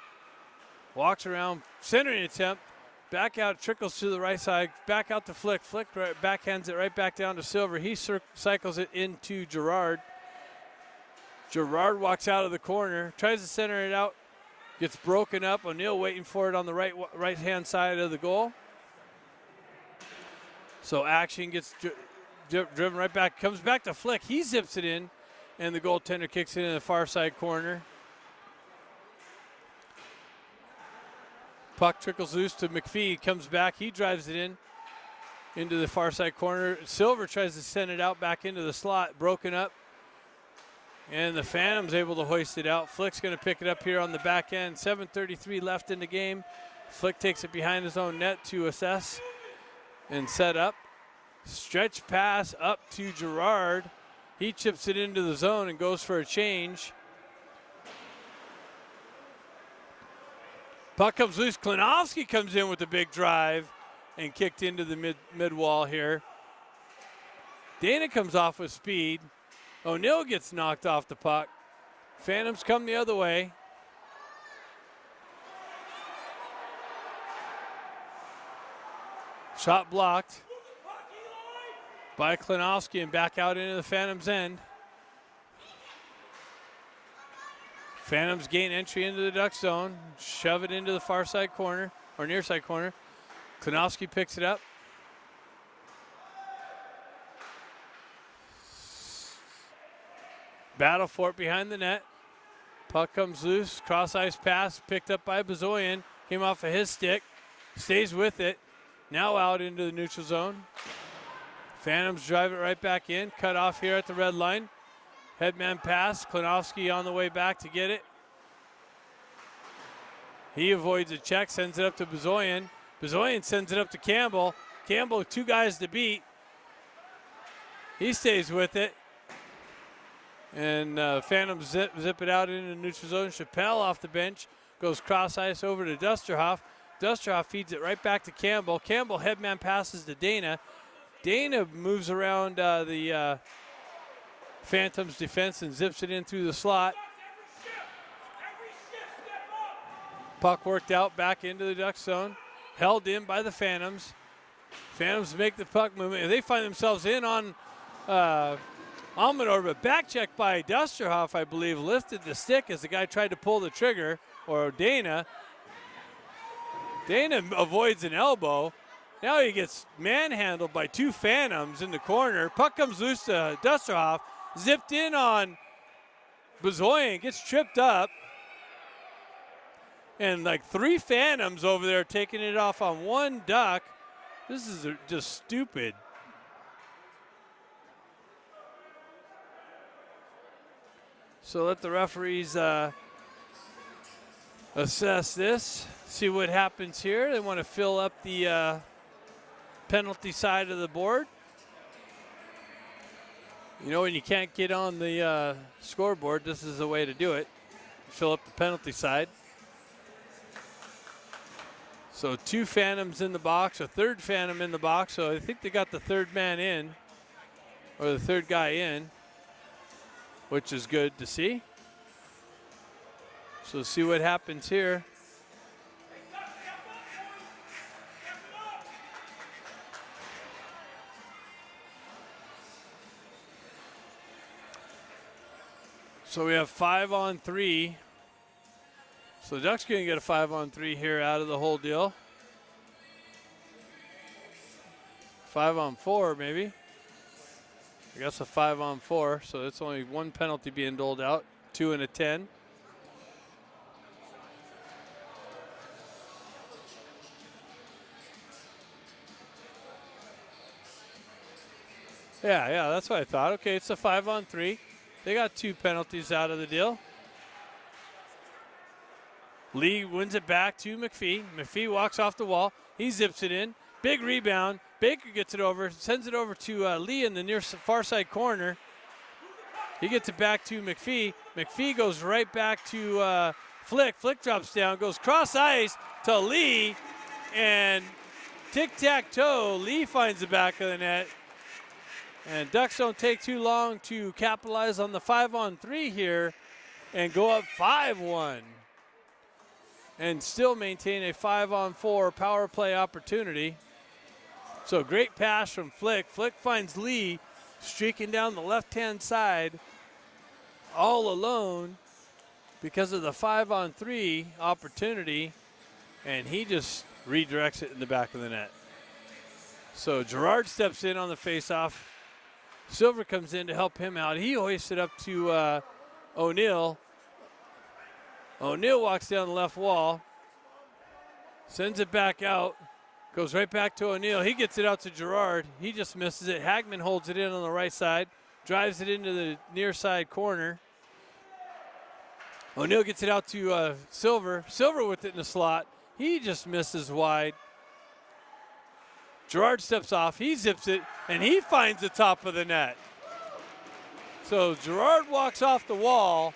[SPEAKER 1] walks around, centering attempt, back out, trickles to the right side, back out to Flick. Flick backhands it right back down to Silver. He cycles it into Gerard. Gerard walks out of the corner, tries to center it out, gets broken up. O'Neill waiting for it on the right-hand side of the goal. So action gets driven right back, comes back to Flick. He zips it in, and the goaltender kicks it in the far side corner. Puck trickles loose to McPhee, comes back, he drives it into the far side corner. Silver tries to send it out back into the slot, broken up. And the Phantom's able to hoist it out. Flick's going to pick it up here on the back end. 7:33 left in the game. Flick takes it behind his own net to assess and set up. Stretch pass up to Gerard. He chips it into the zone and goes for a change. Puck comes loose. Klinowski comes in with a big drive and kicked into the mid wall here. Dana comes off with speed. O'Neill gets knocked off the puck. Phantoms come the other way. Shot blocked by Klinowski and back out into the Phantoms' end. Phantoms gain entry into the Duck zone, shove it into the far side corner, or near side corner. Klinowski picks it up. Battle for it behind the net. Puck comes loose. Cross ice pass picked up by Bezoyan. Came off of his stick. Stays with it. Now out into the neutral zone. Phantoms drive it right back in. Cut off here at the red line. Headman pass. Klinowski on the way back to get it. He avoids a check. Sends it up to Bezoyan. Bezoyan sends it up to Campbell. Campbell, two guys to beat. He stays with it. And Phantoms zip it out into the neutral zone. Chappelle off the bench. Goes cross ice over to Dusterhoff. Dusterhoff feeds it right back to Campbell. Campbell headman passes to Dana. Dana moves around the Phantoms defense and zips it in through the slot. Puck worked out back into the Duck zone, held in by the Phantoms. Phantoms make the puck movement. They find themselves in on Almador, but back check by Dusterhoff, I believe, lifted the stick as the guy tried to pull the trigger, or Dana. Dana avoids an elbow. Now he gets manhandled by two Phantoms in the corner. Puck comes loose to Dusterhoff, zipped in on Bezoyan, gets tripped up. And like three Phantoms over there taking it off on one Duck. This is just stupid. So let the referees assess this, see what happens here. They want to fill up the penalty side of the board. You know, when you can't get on the scoreboard, this is the way to do it. Fill up the penalty side. So two Phantoms in the box, a third Phantom in the box. So I think they got the third man in, or the third guy in, which is good to see. So see what happens here. So we have 5-on-3. So Ducks going to get a 5-on-3 here out of the whole deal. 5-on-4 maybe. I guess a 5-on-4. So it's only one penalty being doled out. 2 and a 10. Yeah, that's what I thought. Okay, it's a 5-on-3. They got 2 penalties out of the deal. Lee wins it back to McPhee. McPhee walks off the wall. He zips it in. Big rebound. Baker gets it over, sends it over to Lee in the near far side corner. He gets it back to McPhee. McPhee goes right back to Flick. Flick drops down, goes cross ice to Lee, and tic-tac-toe. Lee finds the back of the net. And Ducks don't take too long to capitalize on the 5-on-3 here and go up 5-1. And still maintain a 5-on-4 power play opportunity. So great pass from Flick. Flick finds Lee streaking down the left-hand side all alone because of the 5-on-3 opportunity, and he just redirects it in the back of the net. So Gerard steps in on the faceoff. Silver comes in to help him out. He hoists it up to O'Neill. O'Neill walks down the left wall, sends it back out, goes right back to O'Neill. He gets it out to Gerard. He just misses it. Hagman holds it in on the right side, drives it into the near side corner. O'Neill gets it out to Silver. Silver with it in the slot. He just misses wide. Gerard steps off. He zips it, and he finds the top of the net. So Gerard walks off the wall,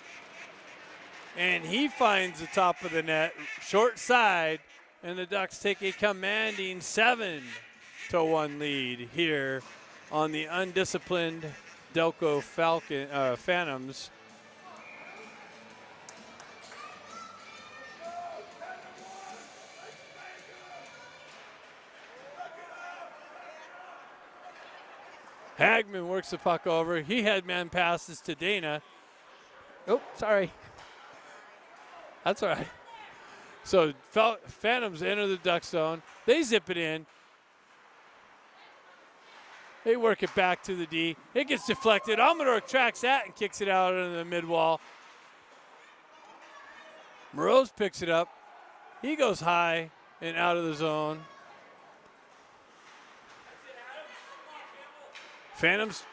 [SPEAKER 1] and he finds the top of the net, short side, and the Ducks take a commanding 7-1 lead here on the undisciplined Delco Phantoms. Hagman works the puck over. He had man passes to Dana. Oh, sorry. That's all right. So Phantoms enter the Duck zone. They zip it in. They work it back to the D. It gets deflected. Almador tracks that and kicks it out into the mid wall. Moroz picks it up. He goes high and out of the zone. Phantoms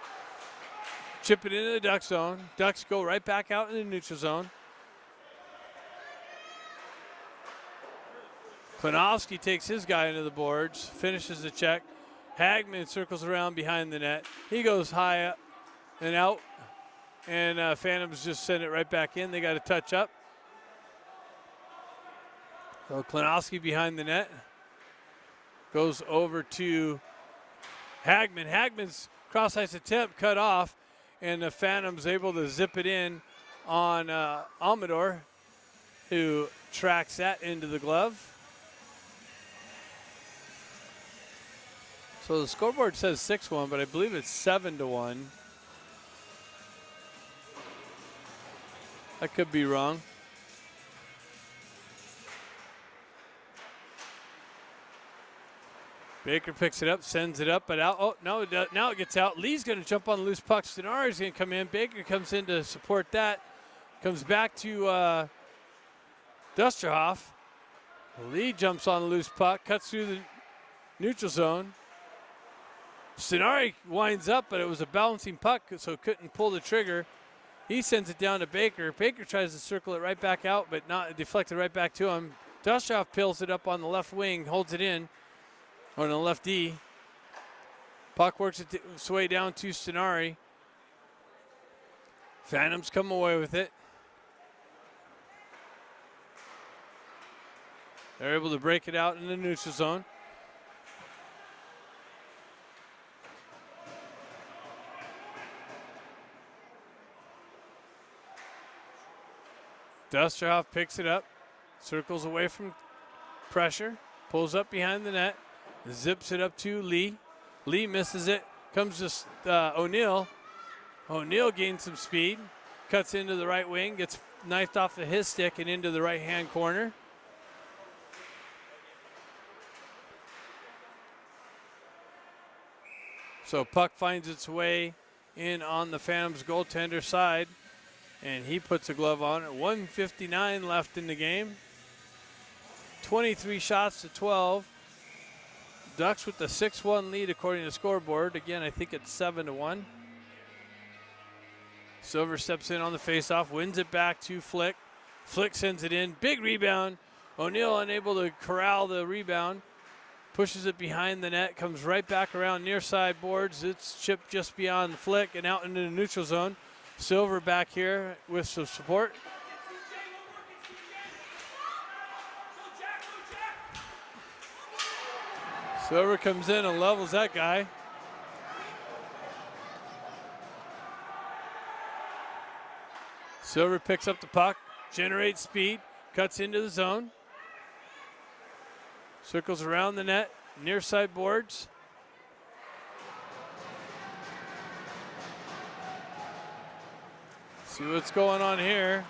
[SPEAKER 1] chip it into the Duck zone. Ducks go right back out in the neutral zone. Klinowski takes his guy into the boards, finishes the check. Hagman circles around behind the net. He goes high up and out, and Phantoms just send it right back in. They got to touch up. So Klinowski behind the net. Goes over to Hagman. Hagman's cross-ice attempt cut off, and the Phantoms able to zip it in on Almador, who tracks that into the glove. So the scoreboard says 6-1, but I believe it's 7-1. I could be wrong. Baker picks it up, sends it up, but out. Oh, no, now it gets out. Lee's going to jump on the loose puck. Stenari's going to come in. Baker comes in to support that. Comes back to Dusterhoff. Lee jumps on the loose puck, cuts through the neutral zone. Stenari winds up, but it was a bouncing puck, so couldn't pull the trigger. He sends it down to Baker. Baker tries to circle it right back out, but not deflected right back to him. Dusterhoff pills it up on the left wing, holds it in. On the left D. Puck works its way down to Stenari. Phantoms come away with it. They're able to break it out in the neutral zone. Dusterhoff picks it up, circles away from pressure, pulls up behind the net. Zips it up to Lee. Lee misses it. Comes to O'Neill. O'Neill gains some speed. Cuts into the right wing. Gets knifed off of his stick and into the right-hand corner. So puck finds its way in on the Phantoms goaltender side. And he puts a glove on it. 1:59 left in the game. 23 shots to 12. Ducks with the 6-1 lead according to the scoreboard. Again, I think it's 7-1. Silver steps in on the faceoff, wins it back to Flick. Flick sends it in, big rebound. O'Neill unable to corral the rebound. Pushes it behind the net, comes right back around near side boards. It's chipped just beyond Flick and out into the neutral zone. Silver back here with some support. Silver comes in and levels that guy. Silver picks up the puck, generates speed, cuts into the zone. Circles around the net, near side boards. See what's going on here.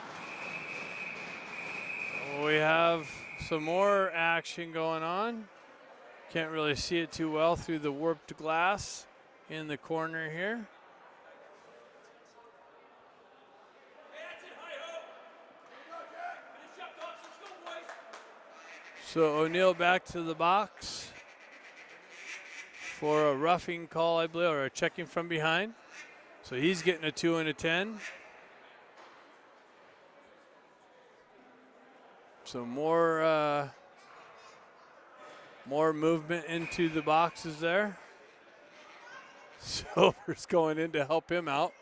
[SPEAKER 1] We have some more action going on. Can't really see it too well through the warped glass in the corner here. So O'Neill back to the box for a roughing call, I believe, or a checking from behind. So he's getting a 2 and a 10. So more movement into the boxes there. Silver's going in to help him out.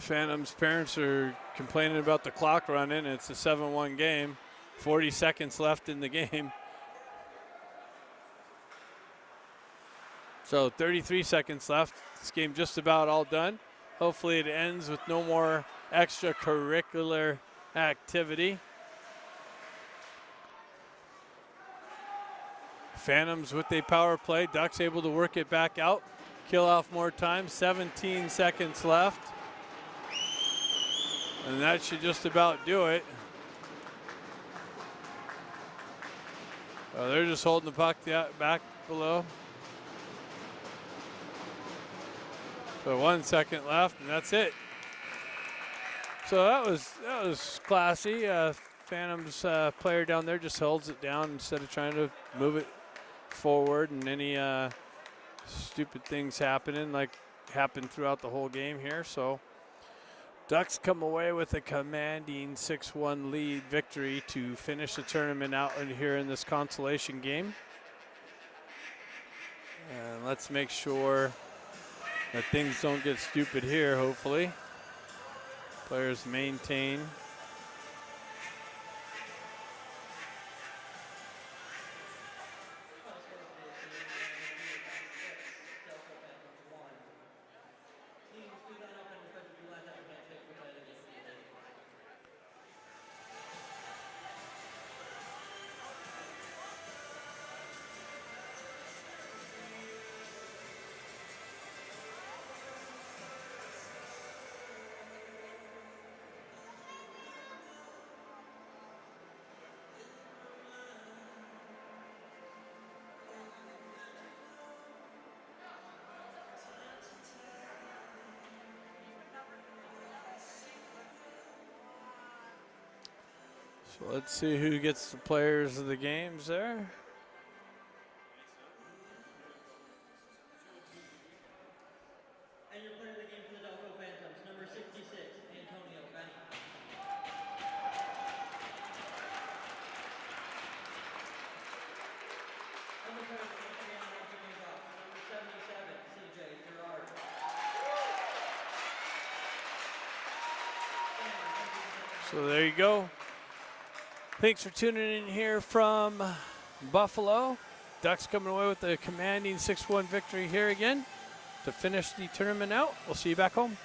[SPEAKER 1] Phantom's parents are complaining about the clock running. It's a 7-1 game. 40 seconds left in the game. So 33 seconds left. This game just about all done. Hopefully it ends with no more extracurricular activity. Phantoms with a power play. Ducks able to work it back out. Kill off more time. 17 seconds left. And that should just about do it. They're just holding the puck back below. So 1 second left, and that's it. So that was classy. Phantoms player down there just holds it down instead of trying to move it forward, and any stupid things happening like happened throughout the whole game here. So Ducks come away with a commanding 6-1 lead victory to finish the tournament out here in this consolation game. And let's make sure that things don't get stupid here, hopefully. Players maintain. So let's see who gets the players of the games there.
[SPEAKER 2] And your player of the game for the Delco Phantoms, number 66, Antonio Benny. And the player of the game for the Anthony Bucks, number 77, CJ Gerard.
[SPEAKER 1] So there you go. Thanks for tuning in here from Buffalo. Ducks coming away with a commanding 6-1 victory here again to finish the tournament out. We'll see you back home.